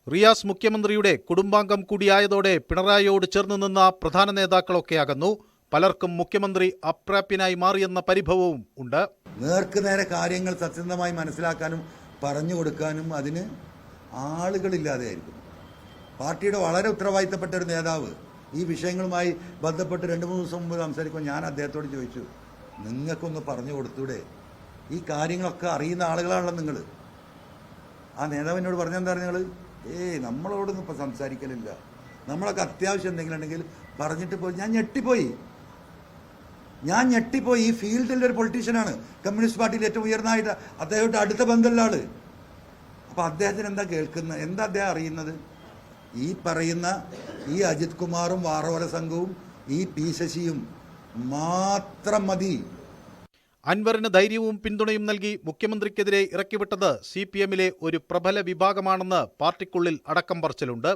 റിയാസ് മുഖ്യമന്ത്രിയുടെ കുടുംബാംഗം കൂടിയായതോടെ പിണറായിയോട് ചേർന്ന് നിന്ന പ്രധാന നേതാക്കളൊക്കെ അകന്നു. പലർക്കും മുഖ്യമന്ത്രി അപ്രാപ്യനായി മാറിയെന്ന പരിഭവവും ഉണ്ട്. നേർക്ക് നേരെ കാര്യങ്ങൾ സത്യസന്ധമായി മനസ്സിലാക്കാനും പറഞ്ഞു കൊടുക്കാനും അതിന് ആളുകളില്ലാതെയായിരിക്കും. പാർട്ടിയുടെ വളരെ ഉത്തരവാദിത്തപ്പെട്ട ഒരു നേതാവ് ഈ വിഷയങ്ങളുമായി ബന്ധപ്പെട്ട് 2-3 ദിവസം മുമ്പ് സംസാരിക്കുമ്പോൾ ഞാൻ അദ്ദേഹത്തോട് ചോദിച്ചു, നിങ്ങൾക്കൊന്ന് പറഞ്ഞു കൊടുത്തൂടെ? ഈ കാര്യങ്ങളൊക്കെ അറിയുന്ന ആളുകളാണല്ലോ നിങ്ങൾ. ആ നേതാവിനോട് പറഞ്ഞെന്താ നിങ്ങൾ? നമ്മളോടൊന്നും ഇപ്പം സംസാരിക്കലില്ല, നമ്മളൊക്കെ അത്യാവശ്യം എന്തെങ്കിലും ഉണ്ടെങ്കിൽ പറഞ്ഞിട്ട് പോയി. ഞാൻ ഞെട്ടിപ്പോയി. ഈ ഫീൽഡിൽ ഒരു പൊളിറ്റീഷ്യനാണ്, കമ്മ്യൂണിസ്റ്റ് പാർട്ടിയിൽ ഏറ്റവും ഉയർന്നതായിട്ട് അദ്ദേഹത്തെ അടുത്ത ബന്ധമുള്ള ആള്. അപ്പം അദ്ദേഹത്തിന് എന്താ കേൾക്കുന്നത്, എന്താ അദ്ദേഹം അറിയുന്നത്? ഈ പറയുന്ന ഈ അജിത് കുമാറും വാറോല സംഘവും ഈ P ശശിയും മാത്രം മതി. അൻവറിന് ധൈര്യവും പിന്തുണയും നൽകി മുഖ്യമന്ത്രിക്കെതിരെ ഇറക്കിവിട്ടത് CPMലെ ഒരു പ്രബല വിഭാഗമാണെന്ന് പാർട്ടിക്കുള്ളിൽ അടക്കം പറച്ചിലുണ്ട്.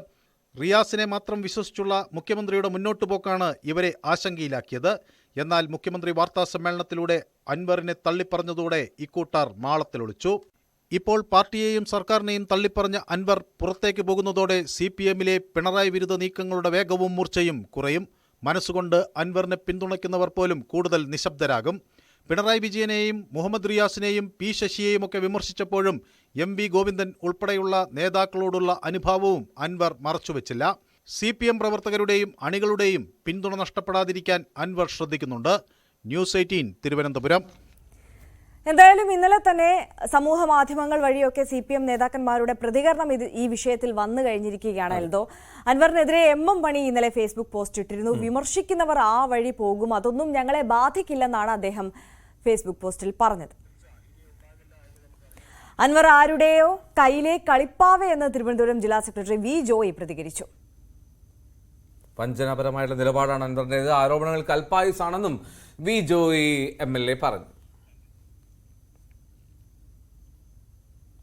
റിയാസിനെ മാത്രം വിശ്വസിച്ചുള്ള മുഖ്യമന്ത്രിയുടെ മുന്നോട്ടുപോക്കാണ് ഇവരെ ആശങ്കയിലാക്കിയത്. എന്നാൽ മുഖ്യമന്ത്രി വാർത്താസമ്മേളനത്തിലൂടെ അൻവറിനെ തള്ളിപ്പറഞ്ഞതോടെ ഇക്കൂട്ടർ മാളത്തിലൊളിച്ചു. ഇപ്പോൾ പാർട്ടിയെയും സർക്കാരിനെയും തള്ളിപ്പറഞ്ഞ അൻവർ പുറത്തേക്ക് പോകുന്നതോടെ CPMലെ പിണറായി വിരുദ്ധ നീക്കങ്ങളുടെ വേഗവും മൂർച്ചയും കുറയും. മനസ്സുകൊണ്ട് അൻവറിനെ പിന്തുണയ്ക്കുന്നവർ പോലും കൂടുതൽ നിശബ്ദരാകും. പിണറായി വിജയനെയും മുഹമ്മദ് റിയാസിനെയും P ശശിയെയും ഒക്കെ വിമർശിച്ചപ്പോഴും MV ഗോവിന്ദൻ ഉൾപ്പെടെയുള്ള നേതാക്കളോടുള്ള അനുഭാവവും അൻവർ മറച്ചുവെച്ചില്ല. CPM പ്രവർത്തകരുടെയും അണികളുടെയും പിന്തുണ നഷ്ടപ്പെടാതിരിക്കാൻ അൻവർ ശ്രദ്ധിക്കുന്നുണ്ട്. ന്യൂസ് 18 തിരുവനന്തപുരം. എന്തായാലും ഇന്നലെ തന്നെ സമൂഹ മാധ്യമങ്ങൾ വഴിയൊക്കെ CPM നേതാക്കന്മാരുടെ പ്രതികരണം ഈ വിഷയത്തിൽ വന്നു കഴിഞ്ഞിരിക്കുകയാണ്. എൽദോ, അൻവറിനെതിരെ മണി ഇന്നലെ ഫേസ്ബുക്ക് പോസ്റ്റ് ഇട്ടിരുന്നു. വിമർശിക്കുന്നവർ ആ വഴി പോകും, അതൊന്നും ഞങ്ങളെ ബാധിക്കില്ലെന്നാണ് അദ്ദേഹം ഫേസ്ബുക്ക് പോസ്റ്റിൽ പറഞ്ഞത്. അൻവർ ആരുടെയോ കയ്യിലെ കളിപ്പാവ എന്ന് തിരുവനന്തപുരം ജില്ലാ സെക്രട്ടറി V ജോയി പ്രതികരിച്ചു. വഞ്ചനാപരമായിട്ടുള്ള നിലപാടാണ് അൻവറിന്റേത്. ആരോപണങ്ങൾ കൽപ്പായുസാണെന്നും V ജോയി MLA പറഞ്ഞു.